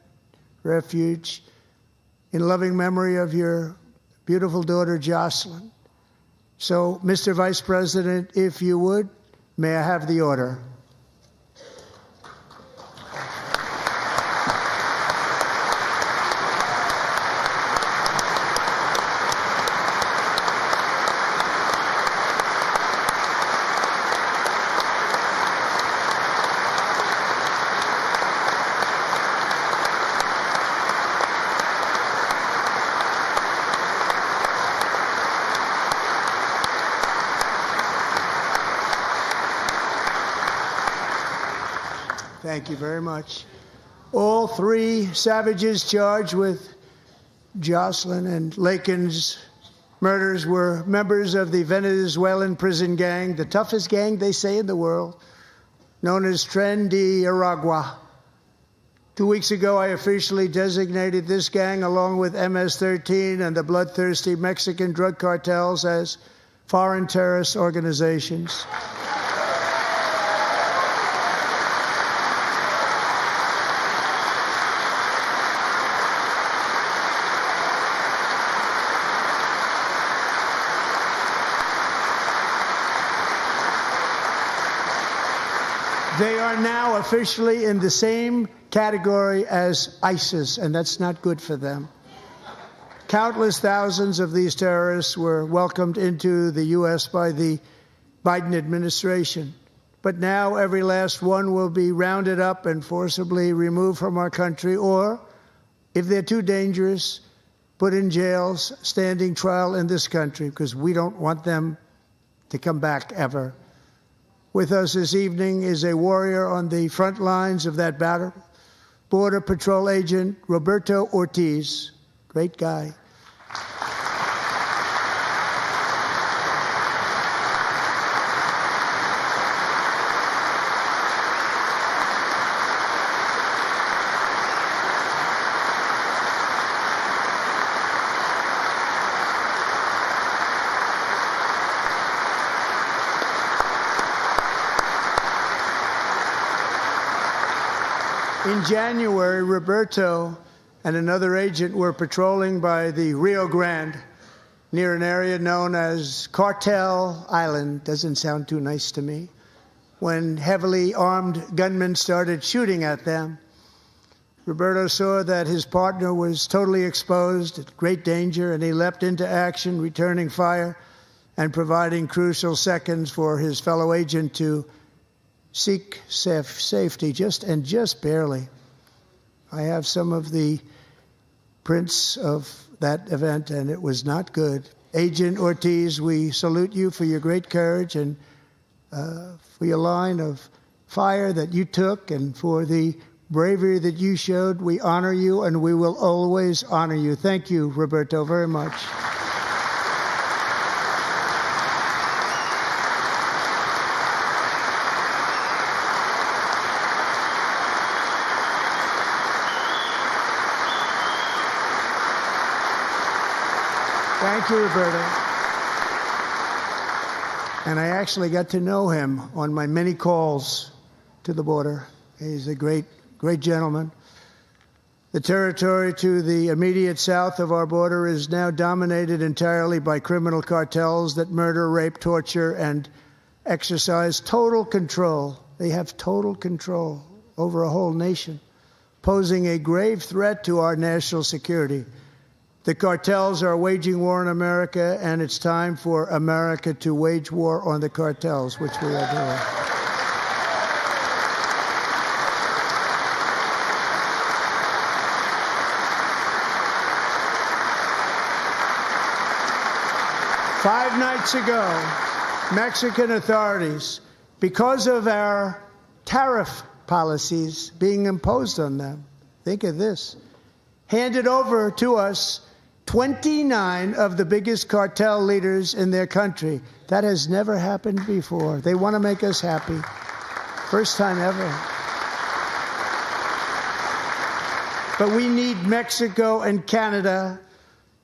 refuge in loving memory of your beautiful daughter, Jocelyn. So, Mr. Vice President, if you would, may I have the order? Thank you very much. All 3 savages charged with Jocelyn and Lakin's murders were members of the Venezuelan prison gang, the toughest gang, they say, in the world, known as Tren de Aragua. 2 weeks ago, I officially designated this gang, along with MS-13 and the bloodthirsty Mexican drug cartels, as foreign terrorist organizations. They are now officially in the same category as ISIS, and that's not good for them. Countless thousands of these terrorists were welcomed into the U.S. by the Biden administration. But now every last one will be rounded up and forcibly removed from our country, or, if they're too dangerous, put in jails, standing trial in this country, because we don't want them to come back ever. With us this evening is a warrior on the front lines of that battle, Border Patrol Agent Roberto Ortiz. Great guy. In January, Roberto and another agent were patrolling by the Rio Grande near an area known as Cartel Island. Doesn't sound too nice to me. When heavily armed gunmen started shooting at them. Roberto saw that his partner was totally exposed, at great danger, and he leapt into action, returning fire and providing crucial seconds for his fellow agent to seek safety, just barely. I have some of the prints of that event, and it was not good. Agent Ortiz, we salute you for your great courage and for your line of fire that you took and for the bravery that you showed. We honor you, and we will always honor you. Thank you, Roberto, very much. Thank you, Roberto. And I actually got to know him on my many calls to the border. He's a great gentleman. The territory to the immediate south of our border is now dominated entirely by criminal cartels that murder, rape, torture, and exercise total control. They have total control over a whole nation, posing a grave threat to our national security. The cartels are waging war on America, and it's time for America to wage war on the cartels, which we are doing. Five nights ago, Mexican authorities, because of our tariff policies being imposed on them, think of this, handed over to us 29 of the biggest cartel leaders in their country. That has never happened before. They want to make us happy. First time ever. But we need Mexico and Canada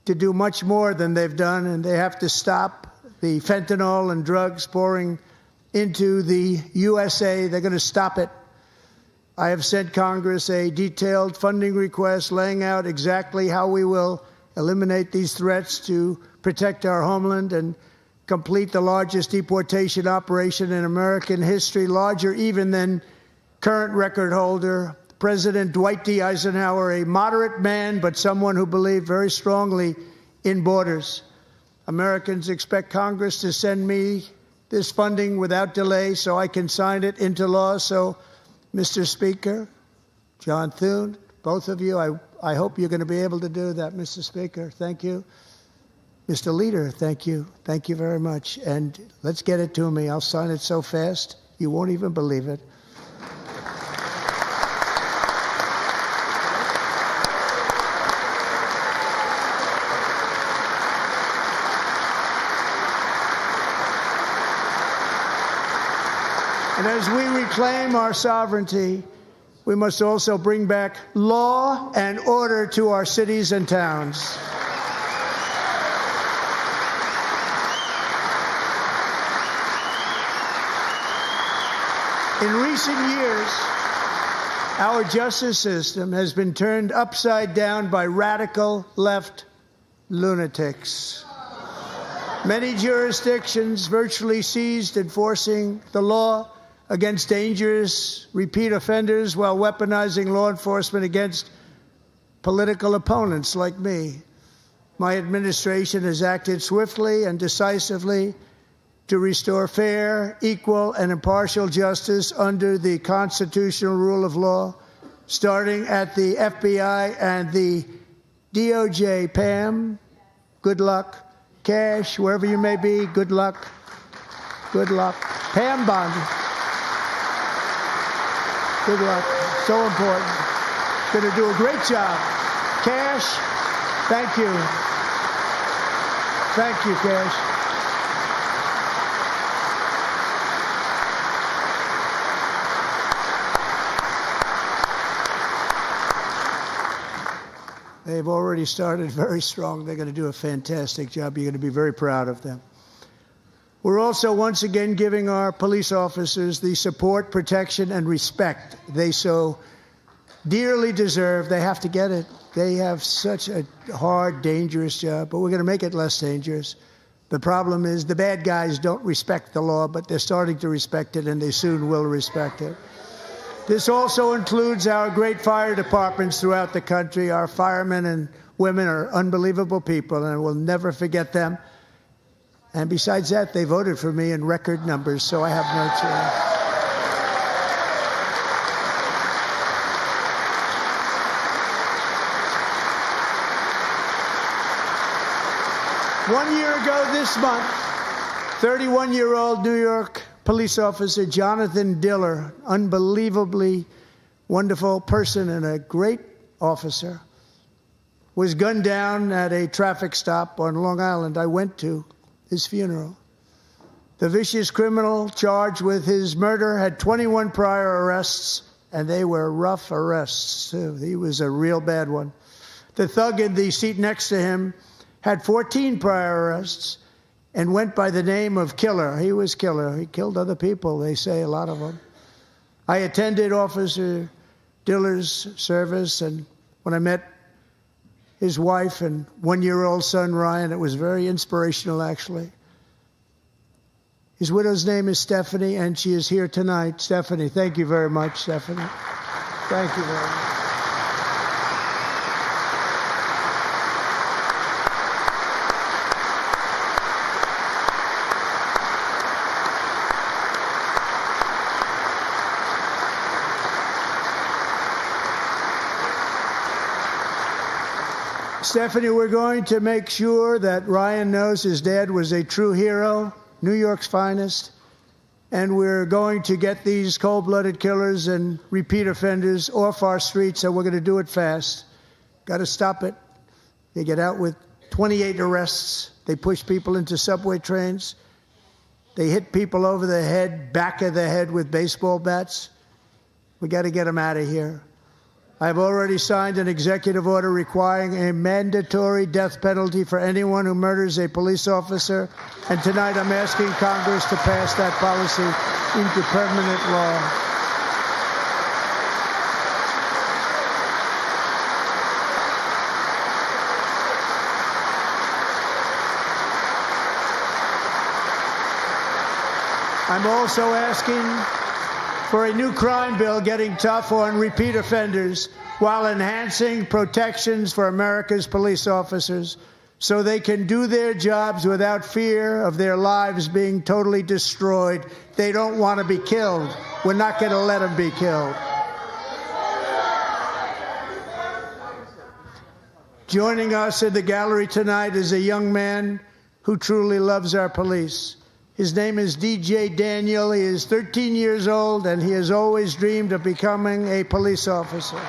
to do much more than they've done, and they have to stop the fentanyl and drugs pouring into the USA. They're going to stop it. I have sent Congress a detailed funding request laying out exactly how we will eliminate these threats to protect our homeland and complete the largest deportation operation in American history, larger even than current record holder President Dwight D. Eisenhower, a moderate man, but someone who believed very strongly in borders. Americans expect Congress to send me this funding without delay so I can sign it into law. So, Mr. Speaker, John Thune, both of you, I hope you're going to be able to do that, Mr. Speaker. Thank you. Mr. Leader, thank you. Thank you very much. And let's get it to me. I'll sign it so fast, you won't even believe it. And as we reclaim our sovereignty, we must also bring back law and order to our cities and towns. In recent years, our justice system has been turned upside down by radical left lunatics. Many jurisdictions virtually ceased enforcing the law against dangerous repeat offenders while weaponizing law enforcement against political opponents like me. My administration has acted swiftly and decisively to restore fair, equal, and impartial justice under the constitutional rule of law, starting at the FBI and the DOJ. Pam, good luck. Cash, wherever you may be, good luck. Good luck. Pam Bondi. Good luck. So important. Going to do a great job. Cash, thank you. Thank you, Cash. They've already started very strong. They're going to do a fantastic job. You're going to be very proud of them. We're also once again giving our police officers the support, protection, and respect they so dearly deserve. They have to get it. They have such a hard, dangerous job, but we're going to make it less dangerous. The problem is the bad guys don't respect the law, but they're starting to respect it, and they soon will respect it. This also includes our great fire departments throughout the country. Our firemen and women are unbelievable people, and we'll never forget them. And besides that, they voted for me in record numbers, so I have no choice. 1 year ago this month, 31-year-old New York police officer Jonathan Diller, unbelievably wonderful person and a great officer, was gunned down at a traffic stop on Long Island. I went to his funeral. The vicious criminal charged with his murder had 21 prior arrests, and they were rough arrests, too. He was a real bad one. The thug in the seat next to him had 14 prior arrests and went by the name of Killer. He was Killer. He killed other people, they say, a lot of them. I attended Officer Diller's service, and when I met his wife and one-year-old son, Ryan, it was very inspirational, actually. His widow's name is Stephanie, and she is here tonight. Stephanie, thank you very much, Stephanie. Thank you very much. Stephanie, we're going to make sure that Ryan knows his dad was a true hero, New York's finest, and we're going to get these cold-blooded killers and repeat offenders off our streets, and we're going to do it fast. Got to stop it. They get out with 28 arrests. They push people into subway trains. They hit people over the head, back of the head with baseball bats. We got to get them out of here. I've already signed an executive order requiring a mandatory death penalty for anyone who murders a police officer, and tonight I'm asking Congress to pass that policy into permanent law. I'm also asking for a new crime bill getting tough on repeat offenders while enhancing protections for America's police officers so they can do their jobs without fear of their lives being totally destroyed. They don't want to be killed. We're not going to let them be killed. Joining us in the gallery tonight is a young man who truly loves our police. His name is DJ Daniel. He is 13 years old, and he has always dreamed of becoming a police officer.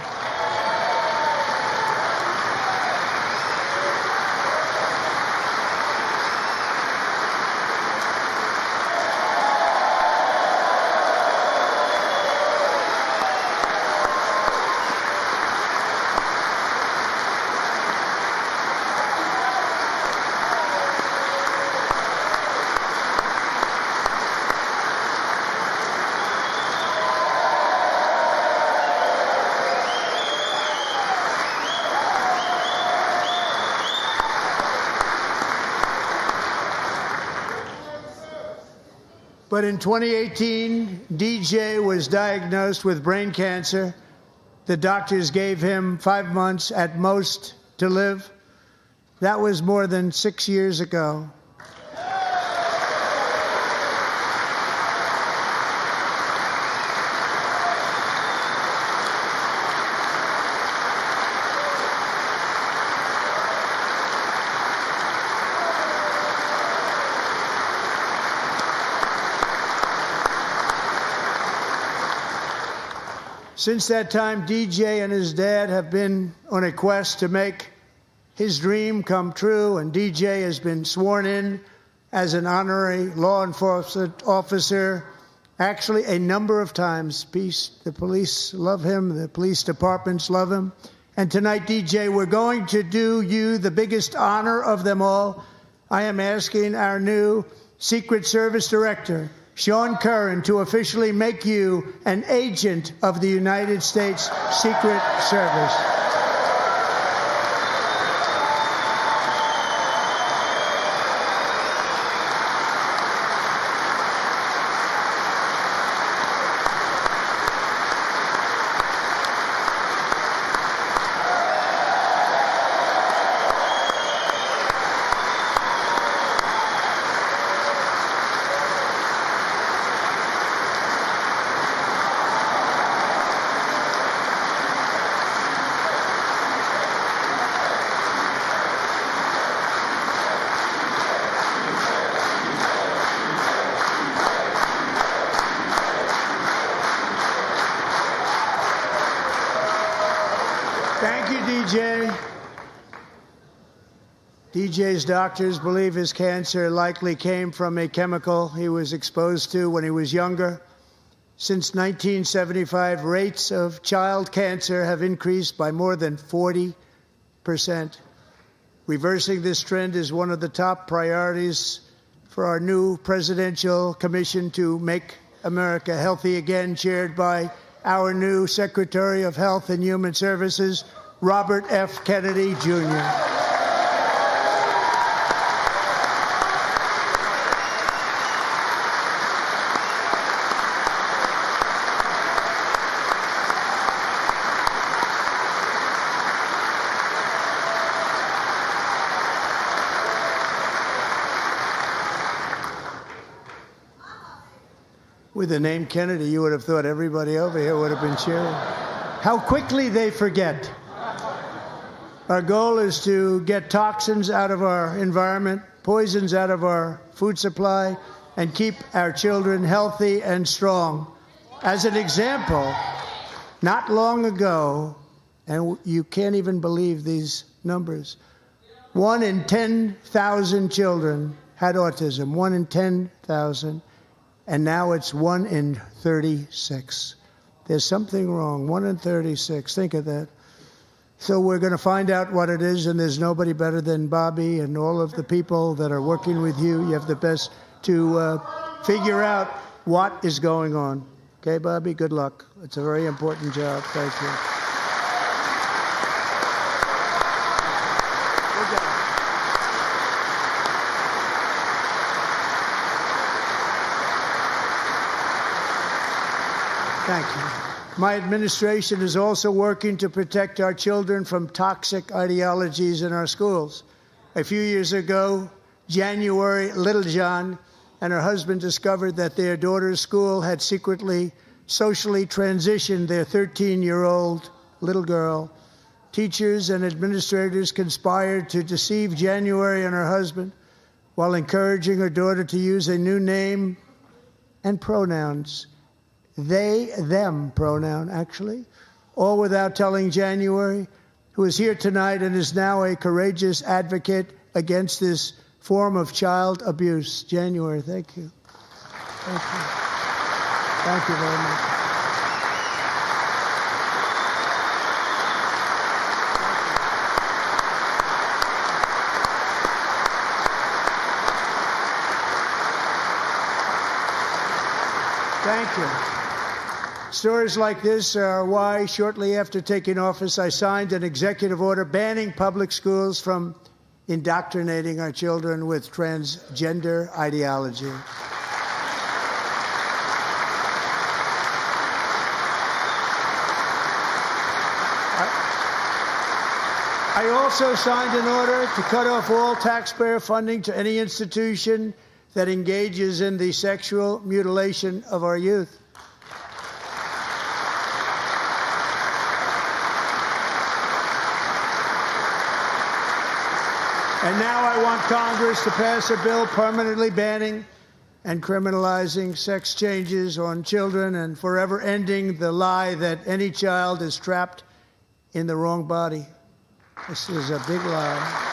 But in 2018, DJ was diagnosed with brain cancer. The doctors gave him 5 months at most to live. That was more than 6 years ago. Since that time, DJ and his dad have been on a quest to make his dream come true, and DJ has been sworn in as an honorary law enforcement officer, actually a number of times. The police love him. The police departments love him. And tonight, DJ, we're going to do you the biggest honor of them all. I am asking our new Secret Service Director, Sean Curran, to officially make you an agent of the United States Secret Service. DJ's doctors believe his cancer likely came from a chemical he was exposed to when he was younger. Since 1975, rates of child cancer have increased by more than 40%. Reversing this trend is one of the top priorities for our new presidential commission to make America healthy again, chaired by our new Secretary of Health and Human Services, Robert F. Kennedy, Jr. With the name Kennedy, you would have thought everybody over here would have been cheering. How quickly they forget. Our goal is to get toxins out of our environment, poisons out of our food supply, and keep our children healthy and strong. As an example, not long ago, and you can't even believe these numbers, 1 in 10,000 children had autism, 1 in 10,000. And now it's 1 in 36. There's something wrong. 1 in 36. Think of that. So we're going to find out what it is, and there's nobody better than Bobby and all of the people that are working with you. You have the best to figure out what is going on. Okay, Bobby? Good luck. It's a very important job. Thank you. Thank you. My administration is also working to protect our children from toxic ideologies in our schools. A few years ago, January Littlejohn and her husband discovered that their daughter's school had secretly socially transitioned their 13-year-old little girl. Teachers and administrators conspired to deceive January and her husband while encouraging her daughter to use a new name and pronouns. They, them pronoun, actually, all without telling January, who is here tonight and is now a courageous advocate against this form of child abuse. January, thank you. Thank you. Thank you very much. Thank you. Stories like this are why, shortly after taking office, I signed an executive order banning public schools from indoctrinating our children with transgender ideology. I also signed an order to cut off all taxpayer funding to any institution that engages in the sexual mutilation of our youth. And now I want Congress to pass a bill permanently banning and criminalizing sex changes on children and forever ending the lie that any child is trapped in the wrong body. This is a big lie.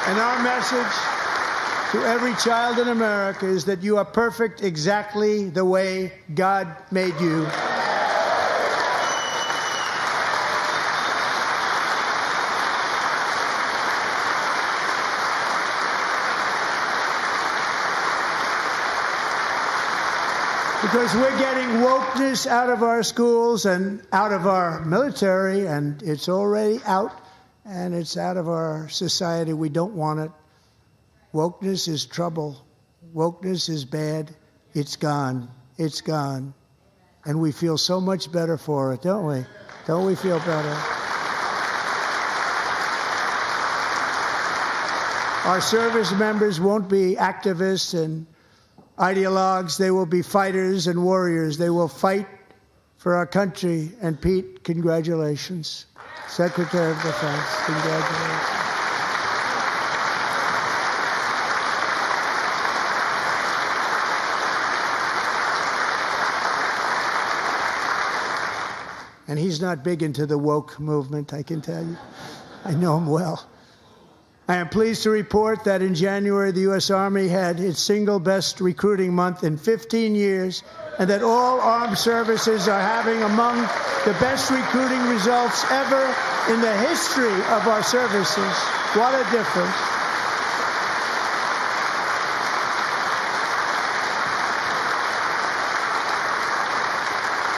And our message to every child in America is that you are perfect exactly the way God made you. Because we're getting wokeness out of our schools and out of our military, and it's already out, and it's out of our society. We don't want it. Wokeness is trouble. Wokeness is bad. It's gone. It's gone. And we feel so much better for it, don't we? Don't we feel better? Our service members won't be activists and ideologues. They will be fighters and warriors. They will fight for our country. And Pete, congratulations. Secretary of Defense, congratulations. And he's not big into the woke movement, I can tell you. I know him well. I am pleased to report that in January, the U.S. Army had its single best recruiting month in 15 years, and that all armed services are having among the best recruiting results ever in the history of our services. What a difference.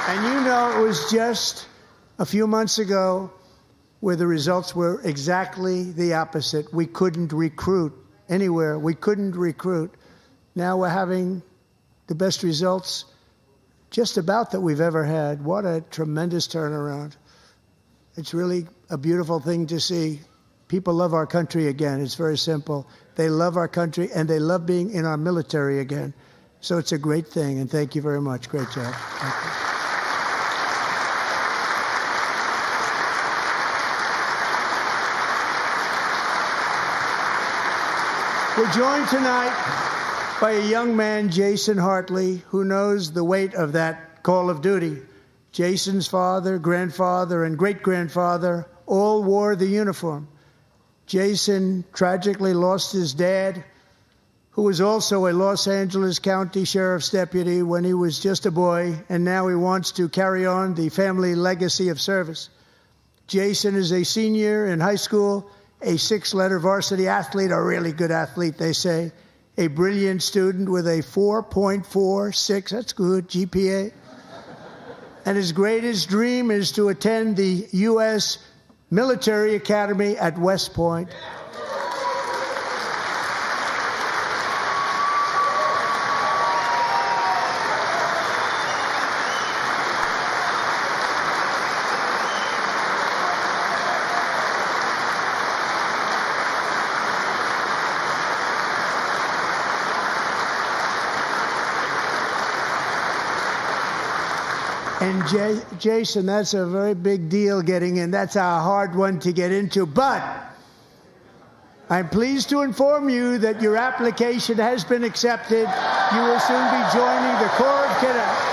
And you know, it was just a few months ago where the results were exactly the opposite. We couldn't recruit anywhere. We couldn't recruit. Now we're having the best results just about that we've ever had. What a tremendous turnaround. It's really a beautiful thing to see. People love our country again. It's very simple. They love our country, and they love being in our military again. So it's a great thing, and thank you very much. Great job. Thank you. We're joined tonight by a young man, Jason Hartley, who knows the weight of that call of duty. Jason's father, grandfather, and great-grandfather all wore the uniform. Jason tragically lost his dad, who was also a Los Angeles County Sheriff's deputy when he was just a boy, and now he wants to carry on the family legacy of service. Jason is a senior in high school, a 6-letter varsity athlete, a really good athlete, they say, a brilliant student with a 4.46, that's good, GPA. And his greatest dream is to attend the U.S. Military Academy at West Point. And Jason, that's a very big deal getting in. That's a hard one to get into. But I'm pleased to inform you that your application has been accepted. You will soon be joining the Corps of Cadets.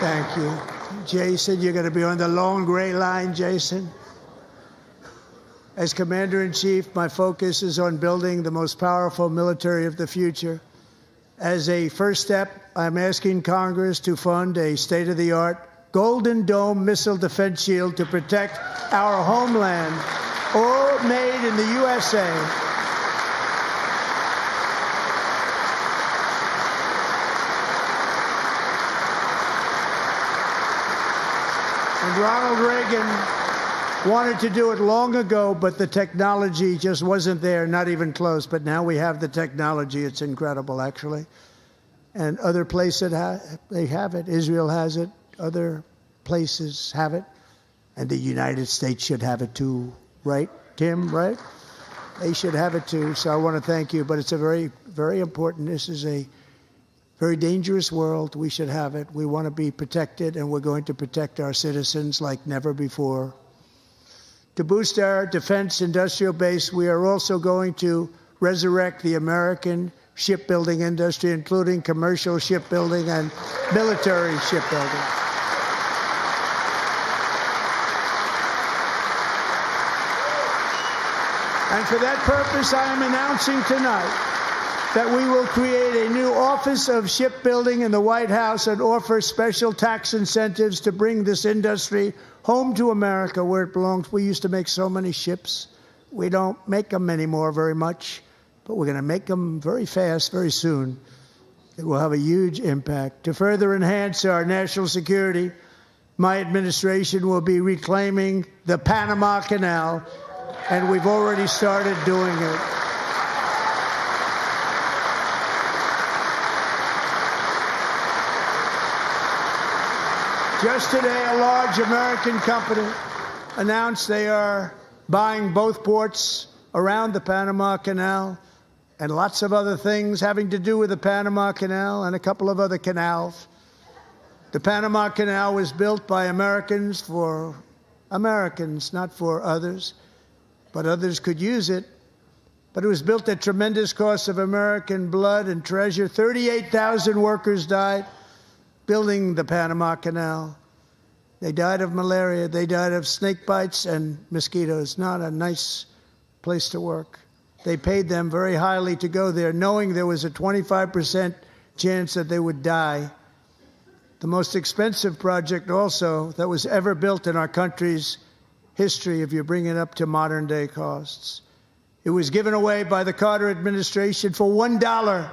Thank you. Jason, you're going to be on the long gray line, Jason. As Commander-in-Chief, my focus is on building the most powerful military of the future. As a first step, I'm asking Congress to fund a state-of-the-art Golden Dome missile defense shield to protect our homeland, all made in the USA. And Ronald Reagan wanted to do it long ago, but the technology just wasn't there, not even close. But now we have the technology. It's incredible, actually. And other places, they have it. Israel has it. Other places have it. And the United States should have it too, right, Tim, right? They should have it too. So I want to thank you. But it's a very, very important. This is a very dangerous world. We should have it. We want to be protected, and we're going to protect our citizens like never before. To boost our defense industrial base, we are also going to resurrect the American shipbuilding industry, including commercial shipbuilding and military shipbuilding. And for that purpose, I am announcing tonight that we will create a new Office of Shipbuilding in the White House and offer special tax incentives to bring this industry home to America where it belongs. We used to make so many ships. We don't make them anymore very much, but we're going to make them very fast, very soon. It will have a huge impact. To further enhance our national security, my administration will be reclaiming the Panama Canal, and we've already started doing it. Just today, a large American company announced they are buying both ports around the Panama Canal and lots of other things having to do with the Panama Canal and a couple of other canals. The Panama Canal was built by Americans for Americans, not for others, but others could use it. But it was built at tremendous cost of American blood and treasure. 38,000 workers died building the Panama Canal. They died of malaria. They died of snake bites and mosquitoes. Not a nice place to work. They paid them very highly to go there, knowing there was a 25% chance that they would die. The most expensive project also that was ever built in our country's history, if you bring it up to modern day costs. It was given away by the Carter administration for $1,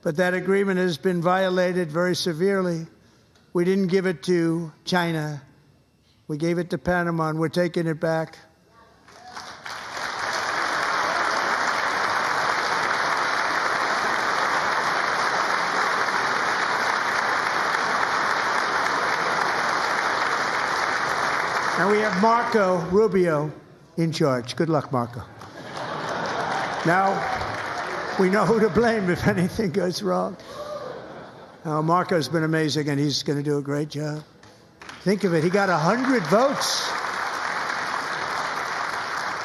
but that agreement has been violated very severely. We didn't give it to China. We gave it to Panama, and we're taking it back. And we have Marco Rubio in charge. Good luck, Marco. Now, we know who to blame if anything goes wrong. Marco's been amazing, and he's going to do a great job. Think of it. He got 100 votes.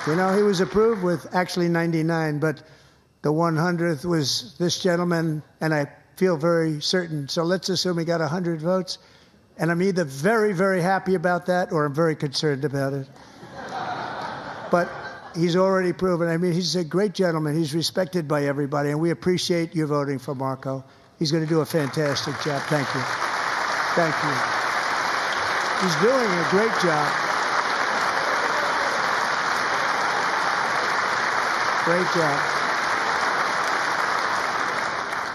You know, he was approved with actually 99, but the 100th was this gentleman, and I feel very certain. So let's assume he got 100 votes. And I'm either very, very happy about that or I'm very concerned about it. But he's already proven. I mean, he's a great gentleman. He's respected by everybody, and we appreciate you voting for Marco. He's going to do a fantastic job. Thank you. Thank you. He's doing a great job. Great job.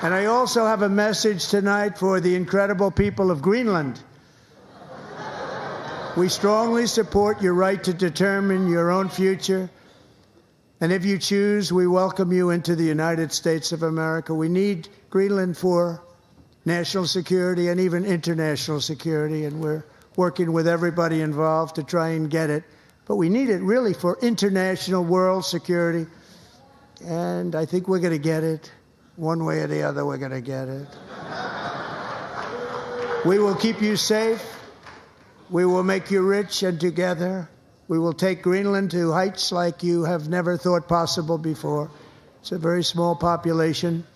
And I also have a message tonight for the incredible people of Greenland. We strongly support your right to determine your own future. And if you choose, we welcome you into the United States of America. We need Greenland for national security and even international security, and we're working with everybody involved to try and get it. But we need it really for international world security, and I think we're going to get it. One way or the other, we're going to get it. We will keep you safe. We will make you rich, and together we will take Greenland to heights like you have never thought possible before. It's a very small population,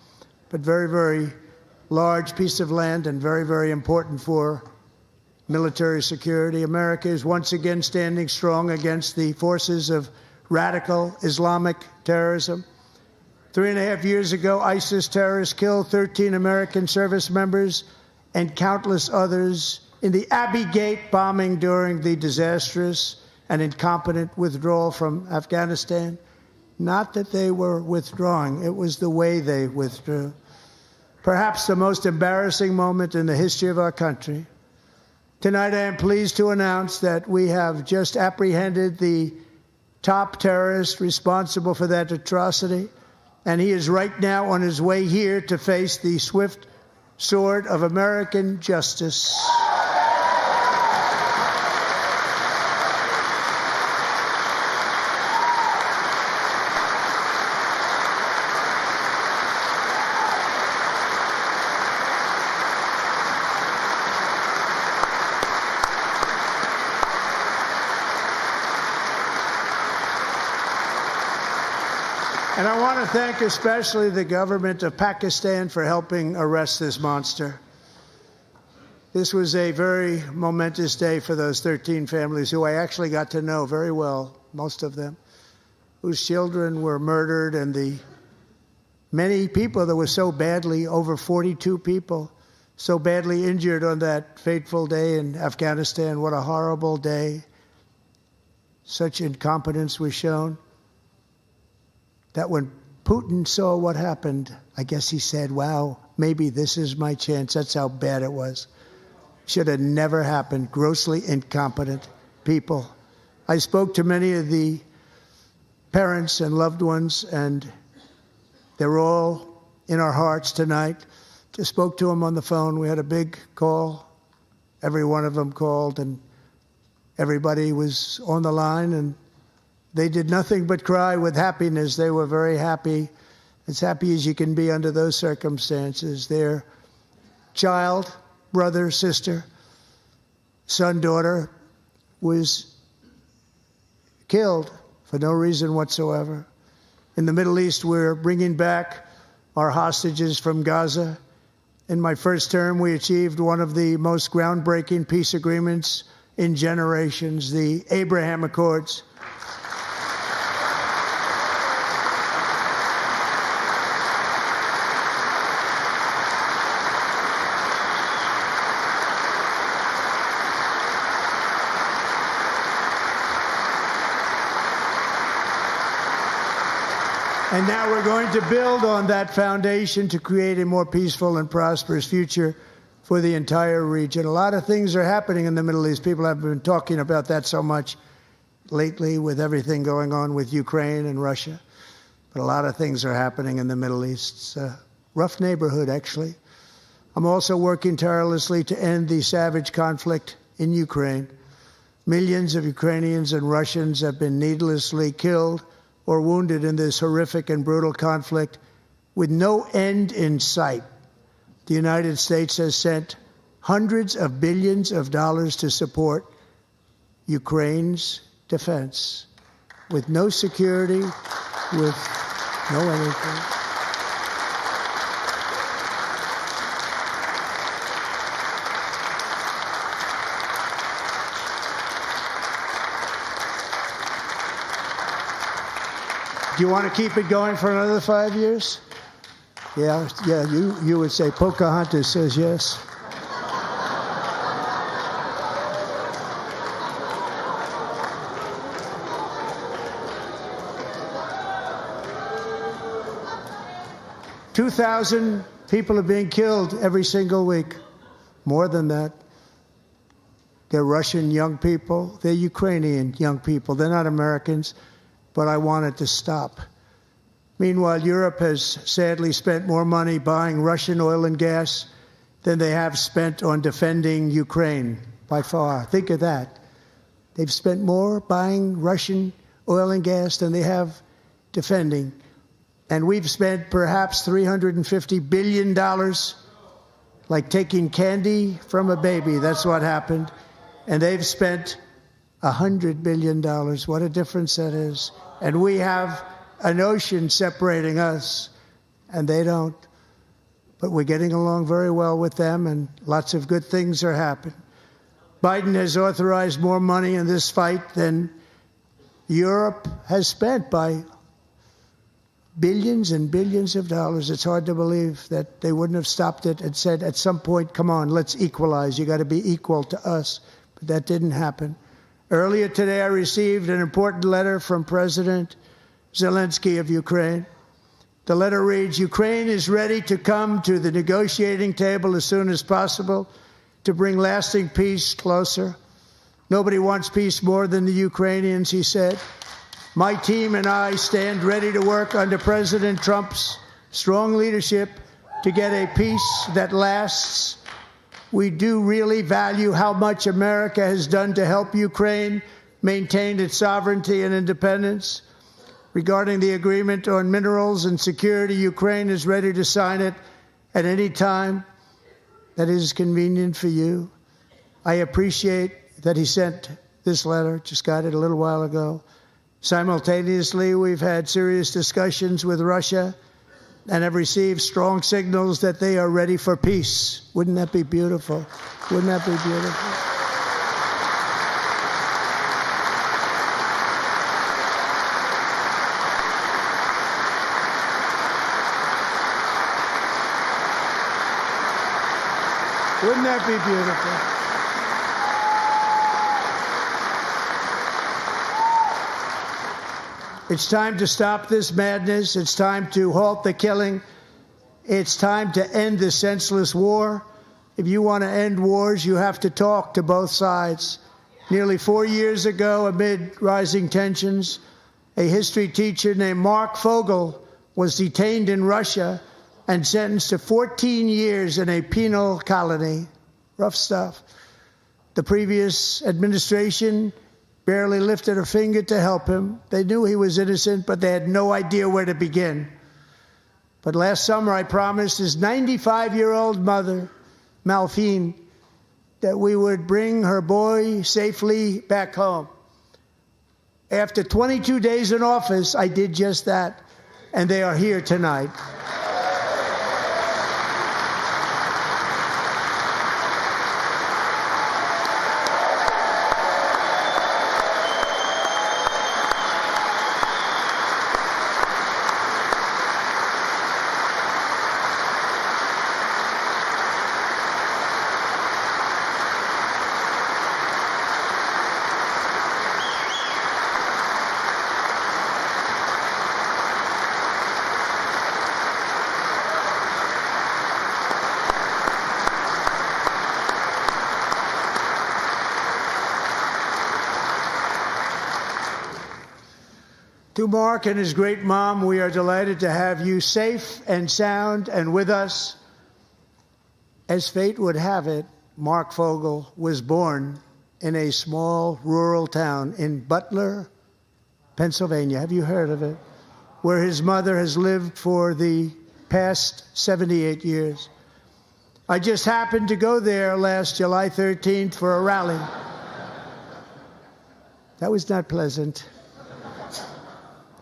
but very, very large piece of land and very, very important for military security. America is once again standing strong against the forces of radical Islamic terrorism. 3.5 years ago, ISIS terrorists killed 13 American service members and countless others in the Abbey Gate bombing during the disastrous and incompetent withdrawal from Afghanistan. Not that they were withdrawing, it was the way they withdrew. Perhaps the most embarrassing moment in the history of our country. Tonight, I am pleased to announce that we have just apprehended the top terrorist responsible for that atrocity, and he is right now on his way here to face the swift sword of American justice. And I want to thank especially the government of Pakistan for helping arrest this monster. This was a very momentous day for those 13 families who I actually got to know very well, most of them, whose children were murdered, and the many people that were so badly, over 42 people, so badly injured on that fateful day in Afghanistan. What a horrible day. Such incompetence was shown. That when Putin saw what happened, I guess he said, wow, maybe this is my chance. That's how bad it was. Should have never happened. Grossly incompetent people. I spoke to many of the parents and loved ones, and they're all in our hearts tonight. Just spoke to them on the phone. We had a big call. every one of them called, and everybody was on the line, and they did nothing but cry with happiness. They were very happy, as happy as you can be under those circumstances. Their child, brother, sister, son, daughter was killed for no reason whatsoever. In the Middle East, we're bringing back our hostages from Gaza. In my first term, we achieved one of the most groundbreaking peace agreements in generations, the Abraham Accords. And now we're going to build on that foundation to create a more peaceful and prosperous future for the entire region. A lot of things are happening in the Middle East. People have been talking about that so much lately with everything going on with Ukraine and Russia. But a lot of things are happening in the Middle East. It's a rough neighborhood, actually. I'm also working tirelessly to end the savage conflict in Ukraine. Millions of Ukrainians and Russians have been needlessly killed or wounded in this horrific and brutal conflict with no end in sight. The United States has sent hundreds of billions of dollars to support Ukraine's defense with no security, with no anything. Do you want to keep it going for another 5 years? Yeah, you would say Pocahontas says yes. $2,000 people are being killed every single week. More than that. They're Russian young people. They're Ukrainian young people. They're not Americans. But I want it to stop. Meanwhile, Europe has sadly spent more money buying Russian oil and gas than they have spent on defending Ukraine, by far. Think of that. They've spent more buying Russian oil and gas than they have defending. And we've spent perhaps $350 billion, like taking candy from a baby. That's what happened. And they've spent $100 billion. What a difference that is. And we have an ocean separating us, and they don't. But we're getting along very well with them, and lots of good things are happening. Biden has authorized more money in this fight than Europe has spent, by billions and billions of dollars. It's hard to believe that they wouldn't have stopped it and said, at some point, come on, let's equalize. You got to be equal to us. But that didn't happen. Earlier today, I received an important letter from President Zelensky of Ukraine. The letter reads, Ukraine is ready to come to the negotiating table as soon as possible to bring lasting peace closer. Nobody wants peace more than the Ukrainians, he said. My team and I stand ready to work under President Trump's strong leadership to get a peace that lasts. We do really value how much America has done to help Ukraine maintain its sovereignty and independence. Regarding the agreement on minerals and security, Ukraine is ready to sign it at any time that is convenient for you. I appreciate that he sent this letter, just got it a little while ago. Simultaneously, we've had serious discussions with Russia and have received strong signals that they are ready for peace. Wouldn't that be beautiful? Wouldn't that be beautiful? Wouldn't that be beautiful? It's time to stop this madness. It's time to halt the killing. It's time to end this senseless war. If you want to end wars, you have to talk to both sides. Nearly 4 years ago, amid rising tensions, a history teacher named Mark Fogle was detained in Russia and sentenced to 14 years in a penal colony. Rough stuff. The previous administration barely lifted a finger to help him. They knew he was innocent, but they had no idea where to begin. But last summer, I promised his 95-year-old mother, Malphine, that we would bring her boy safely back home. After 22 days in office, I did just that, and they are here tonight. To Mark and his great mom, we are delighted to have you safe and sound and with us. As fate would have it, Mark Fogle was born in a small rural town in Butler, Pennsylvania. Have you heard of it? Where his mother has lived for the past 78 years. I just happened to go there last July 13th for a rally. That was not pleasant.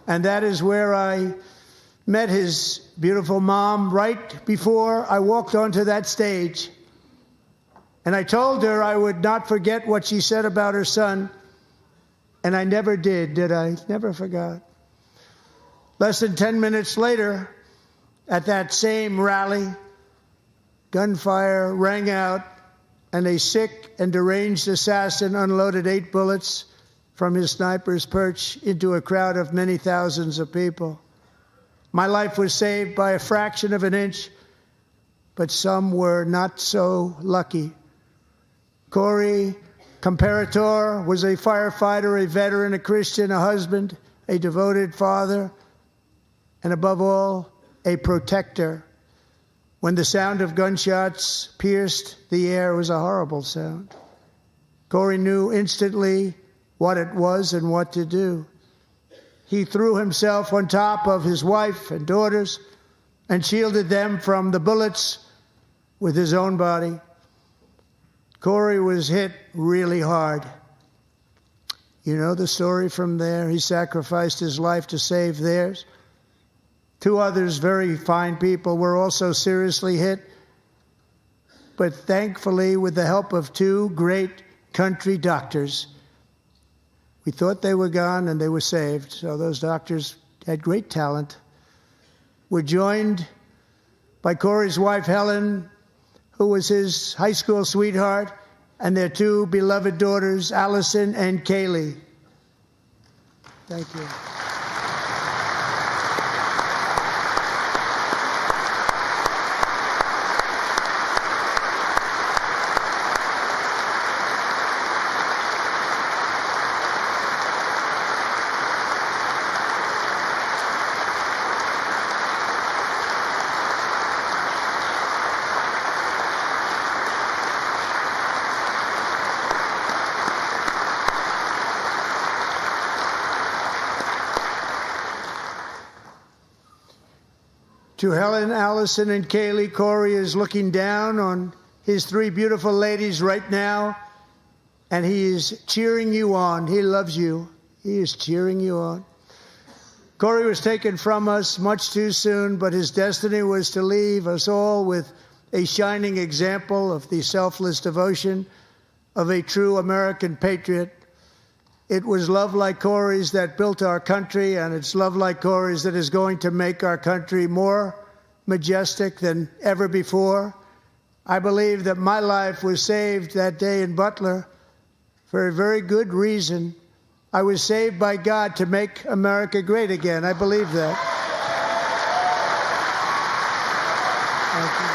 And that is where I met his beautiful mom right before I walked onto that stage. And I told her I would not forget what she said about her son. And I never did I? Never forgot. Less than 10 minutes later, at that same rally, gunfire rang out, and a sick and deranged assassin unloaded 8 bullets from his sniper's perch into a crowd of many thousands of people. My life was saved by a fraction of an inch, but some were not so lucky. Corey Comparator was a firefighter, a veteran, a Christian, a husband, a devoted father, and above all, a protector. When the sound of gunshots pierced the air, it was a horrible sound. Corey knew instantly what it was and what to do. He threw himself on top of his wife and daughters and shielded them from the bullets with his own body. Corey was hit really hard. You know the story from there. He sacrificed his life to save theirs. 2 others, very fine people, were also seriously hit. But thankfully, with the help of 2 great country doctors, we thought they were gone, and they were saved. So those doctors had great talent. We're joined by Corey's wife, Helen, who was his high school sweetheart, and their 2 beloved daughters, Allison and Kaylee. Thank you. To Helen, Allison, and Kaylee, Corey is looking down on his 3 beautiful ladies right now, and he is cheering you on. He loves you. He is cheering you on. Corey was taken from us much too soon, but his destiny was to leave us all with a shining example of the selfless devotion of a true American patriot. It was love like Corey's that built our country, and it's love like Corey's that is going to make our country more majestic than ever before. I believe that my life was saved that day in Butler for a very good reason. I was saved by God to make America great again. I believe that. Thank you.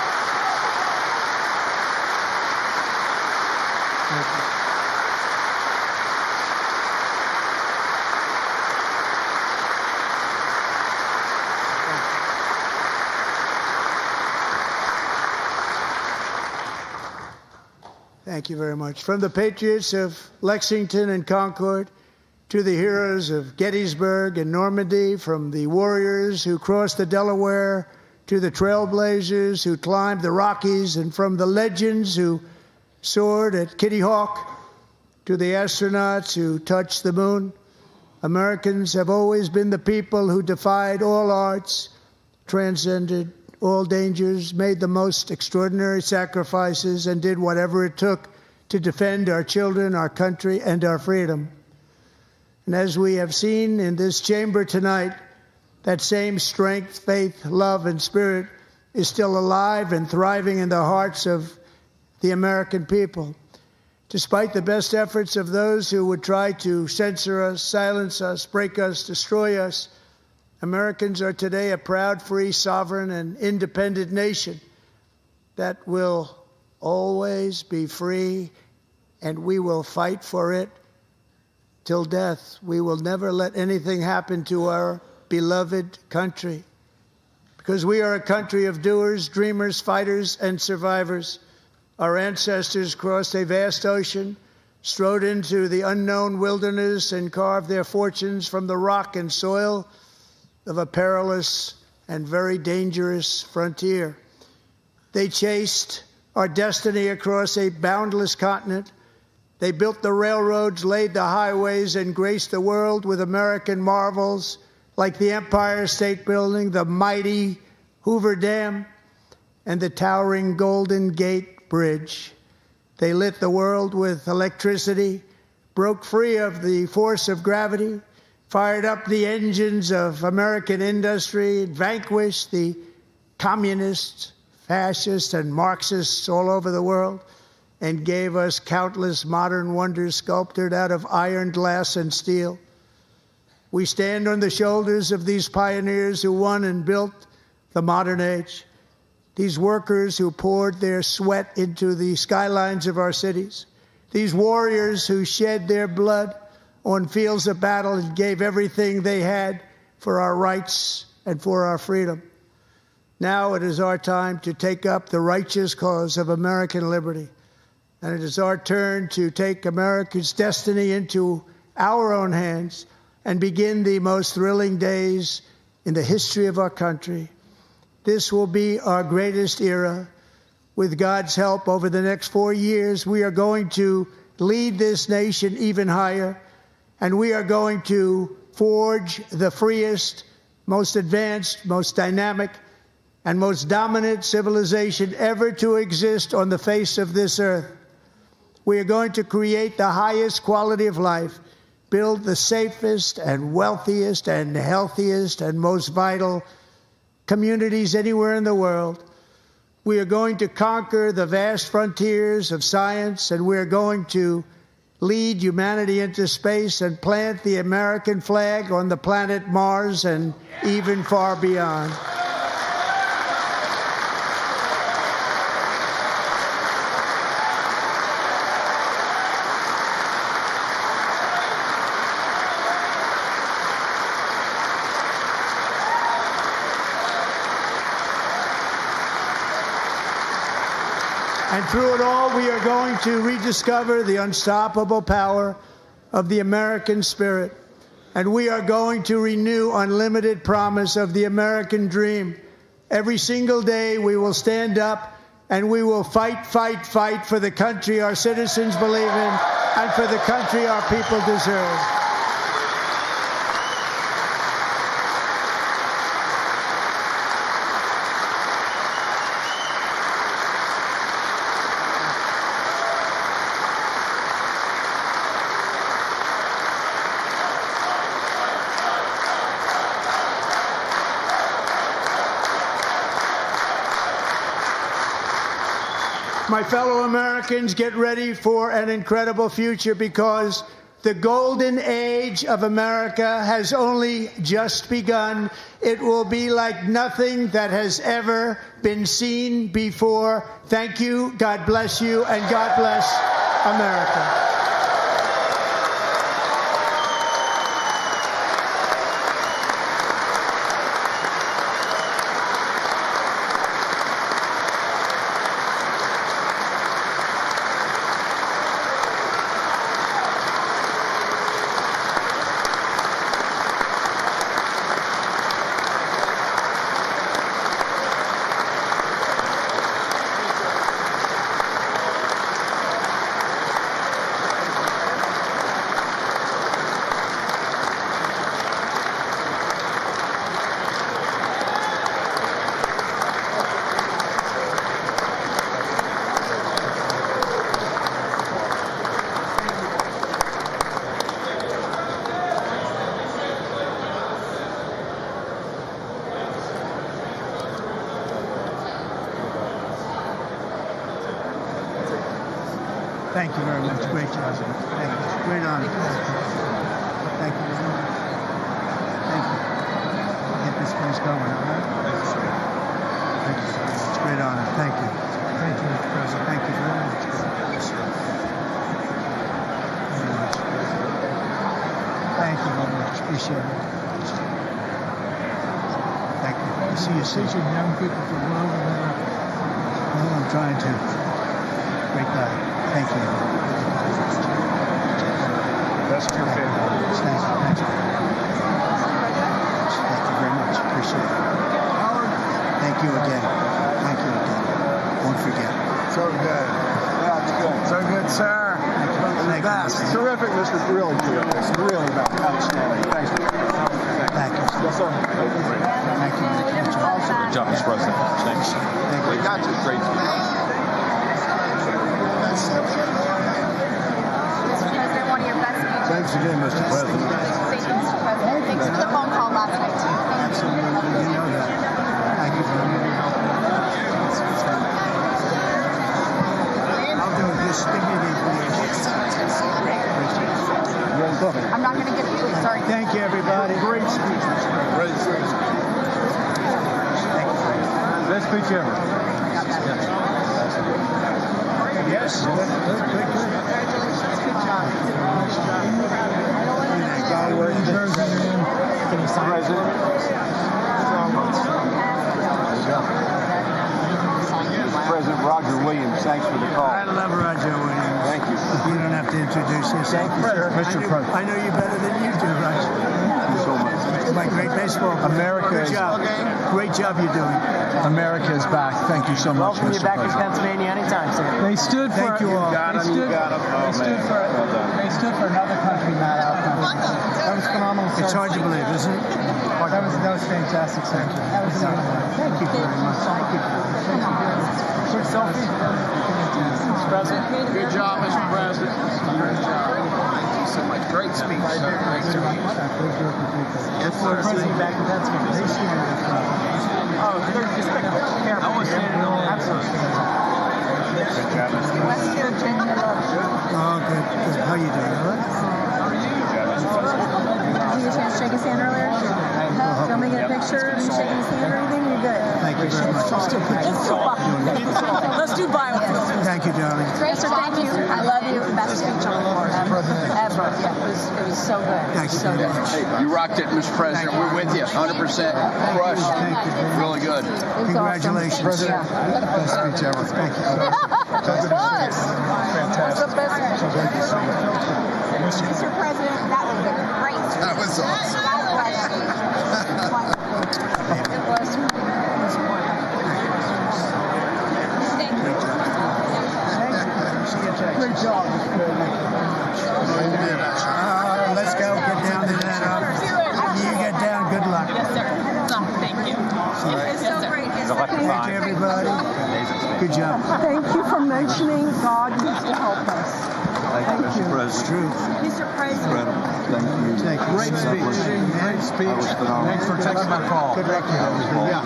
Thank you. Thank you very much. From the patriots of Lexington and Concord to the heroes of Gettysburg and Normandy, from the warriors who crossed the Delaware to the trailblazers who climbed the Rockies, and from the legends who soared at Kitty Hawk to the astronauts who touched the moon, Americans have always been the people who defied all odds, transcended all dangers, made the most extraordinary sacrifices, and did whatever it took to defend our children, our country, and our freedom. And as we have seen in this chamber tonight, that same strength, faith, love, and spirit is still alive and thriving in the hearts of the American people. Despite the best efforts of those who would try to censor us, silence us, break us, destroy us, Americans are today a proud, free, sovereign, and independent nation that will always be free, and we will fight for it till death. We will never let anything happen to our beloved country, because we are a country of doers, dreamers, fighters, and survivors. Our ancestors crossed a vast ocean, strode into the unknown wilderness, and carved their fortunes from the rock and soil of a perilous and very dangerous frontier. They chased our destiny across a boundless continent. They built the railroads, laid the highways, and graced the world with American marvels like the Empire State Building, the mighty Hoover Dam, and the towering Golden Gate Bridge. They lit the world with electricity, broke free of the force of gravity, fired up the engines of American industry, vanquished the communists, fascists, and Marxists all over the world, and gave us countless modern wonders sculptured out of iron, glass, and steel. We stand on the shoulders of these pioneers who won and built the modern age, these workers who poured their sweat into the skylines of our cities, these warriors who shed their blood on fields of battle and gave everything they had for our rights and for our freedom. Now it is our time to take up the righteous cause of American liberty. And it is our turn to take America's destiny into our own hands and begin the most thrilling days in the history of our country. This will be our greatest era. With God's help, over the next 4 years, we are going to lead this nation even higher. And we are going to forge the freest, most advanced, most dynamic, and most dominant civilization ever to exist on the face of this earth. We are going to create the highest quality of life, build the safest and wealthiest and healthiest and most vital communities anywhere in the world. We are going to conquer the vast frontiers of science, and we are going to lead humanity into space and plant the American flag on the planet Mars and even far beyond. And through it all, we are going to rediscover the unstoppable power of the American spirit. And we are going to renew unlimited promise of the American dream. Every single day, we will stand up and we will fight, fight, fight for the country our citizens believe in and for the country our people deserve. My fellow Americans, get ready for an incredible future, because the golden age of America has only just begun. It will be like nothing that has ever been seen before. Thank you, God bless you, and God bless America. Thank you very much. Great job. Thank you. Great honor. Thank you. Thank you. Get this place going, all right? Thank you very much. Great honor. Thank you. Thank you, Mr. President. Thank you very much. Very much. Thank you very much. Appreciate it. Thank you. I see you soon. Young people from all over there. Well, I'm trying to. Great guy. Thank you. Best of your family. Thank you. Thank you. Thank you very much. Appreciate it. Thank you again. Thank you again. Won't forget. So good. Yeah, it's good. So good, sir. Thank you. Best. Terrific, Mr. Really terrific. It's really outstanding. Thanks. Thank you. Yes, sir. Thank you. Good job, Mr. President. Thanks. Thank you. We got you. Great. One of your best speeches. Thanks again, Mr. President. Thank you, Mr. President. Thanks for the phone call last night, too. Absolutely. You know that. Thank you very much. I'll do it. Just give me the information. I'm not going to give it to you. Sorry. Thank you, everybody. Great speech. Great speech. Best speech ever. Yes. Good. President Roger Williams, thanks for the call. I love Roger Williams. Thank you. You don't have to introduce yourself. Mr. President. I know you better than you do, Roger. Thank you so much. My great baseball. America Good is- job. Great job you're doing. America is back. Thank you so much, Welcome you Mr. back to President. Pennsylvania anytime, sir. They stood for. Thank you all. They stood for another country, not our country. That was phenomenal. It's hard to believe, isn't it? That was fantastic. Thank you. That was Thank you very much. Thank you. Quick selfie. Mr. President. Good job, Mr. President. Great job. Thank you so much. Great speech, sir. Great speech. Yes, sir. President back in Pennsylvania. Oh, they're just careful. I was standing on. Absolutely. Good job, Mr. West Virginia. Oh, good. How you doing? All right? Did you get a chance to shake his hand earlier? Do you want me to get a picture and shaking his hand or anything? You're good. Thank you very much. Let's do violence. Thank you, darling. Great, sir. Thank you. I love you. Best speech on the floor ever. Yeah, it was so good. Thank you. So good. You rocked it, Mr. President. We're with you. 100% crushed. Thank you. Really good. It was Congratulations. awesome. Yeah. Best speech ever. Thank you. It was. That's the best. Mr. President, that was great. That was awesome. God bless you. It was. Thank you. Great job. Let's go. Get down to that. You get down. Good luck. Yes, sir. Thank you. It's so great. Thank you, everybody. Good job. Thank you for mentioning God needs to help us. Thank you, Mr. It's President. true. Mr. President. Thank you. Thank you. Great speech. Great speech. Thanks for taking my call. Good luck. Yeah.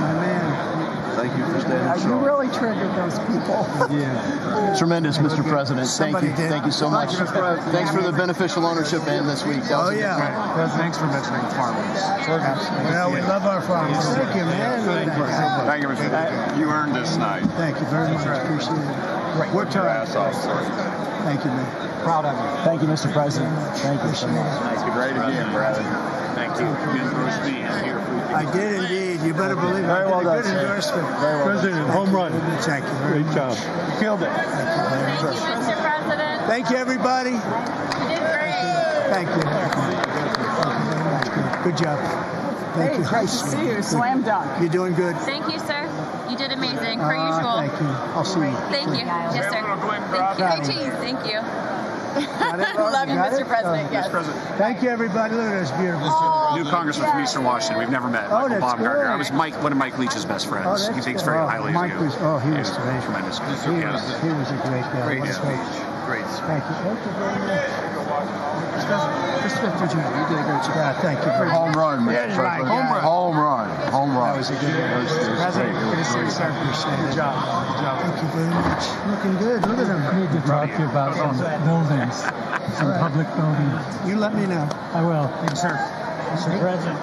My man. Thank you for standing You strong. really triggered those people. Yeah. Tremendous, Mr. President. Thank Somebody you. did. Thank you so much. Thanks for the beneficial ownership and this week. That was Oh, a good yeah. one. Thanks for mentioning farmers. Well, we love our farmers. Thank you, man. Thank you, Mr. President. You earned this night. Thank you very much. Appreciate it. Worked hard. Ass off, sir. Thank you, man. Proud of you. Thank you, Mr. President. Thank you so much. Thank you. Great again, brother. Thank you. I did indeed. You better believe it. Very well Good done, sir. endorsement. President, home run. Thank you very much. job. You killed it. Thank you, Mr. President. Thank you, everybody. You did great. Thank you. Good job. Thank you. Great to see you. Slam dunk. You're doing good. Thank you, sir. You did amazing, per usual. Thank you. I'll see you. Thank you. Yes, sir. Thank you. Hey, cheese. Thank you. Love you, Mr. President. Yes. Thank you, everybody. Look at this beautiful New congressman from Eastern Washington. We've never met. Oh, Michael that's Baumgartner. great. I was one of Mike Leach's best friends. Oh, that's He thinks good. very Oh, highly Mike of you. was, he was terrific. Tremendous. He was a great guy. Great What a speech. coach. Great. Thank you. Thank you very much. You did a great job. Yeah, thank you. Home run, Mr. President. Home run. That was a good one. President, good to see you, sir. Good job. Thank you very much. Looking good. Look at them. I need to talk to you about some buildings, some public buildings. You let me know. I will. Thank you, sir. Mr. President.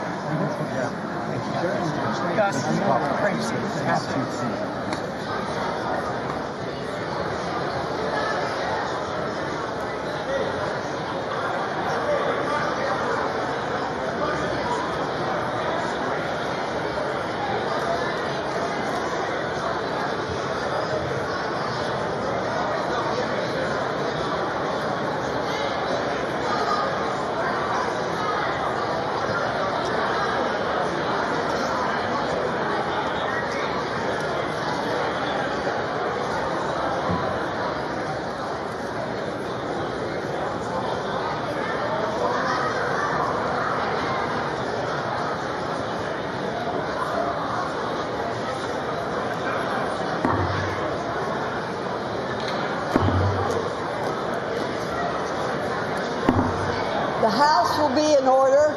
The House will be in order.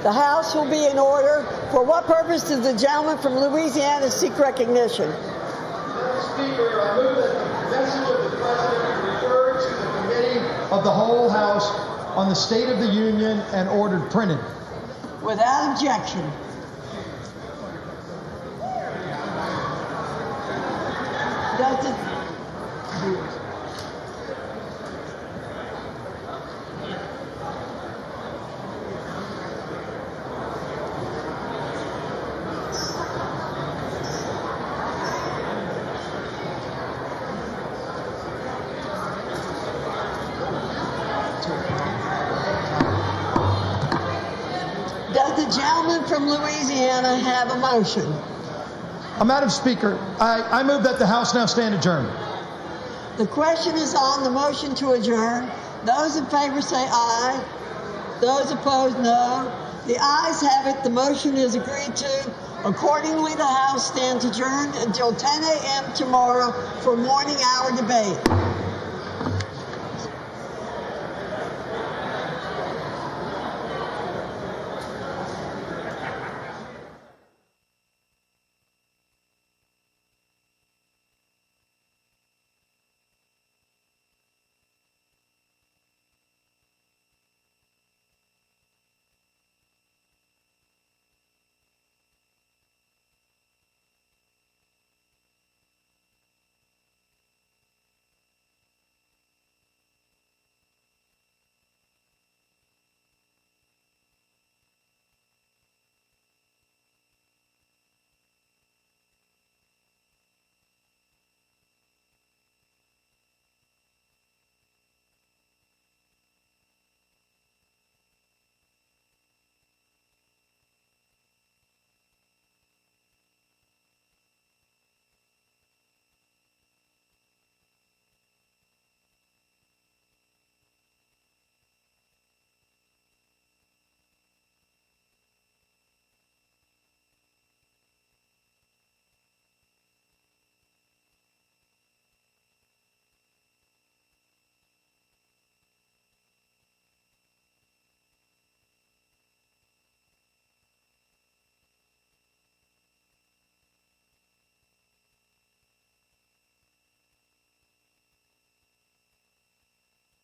The House will be in order. For what purpose does the gentleman from Louisiana seek recognition? Speaker, I move that the message of the President be referred to the Committee of the Whole House on the State of the Union and ordered printed. Without objection. Does it? Does the gentleman from Louisiana have a motion? Madam Speaker, I move that the House now stand adjourned. The question is on the motion to adjourn. Those in favor say aye. Those opposed, no. The ayes have it. The motion is agreed to. Accordingly, the House stands adjourned until 10 a.m. tomorrow for morning hour debate.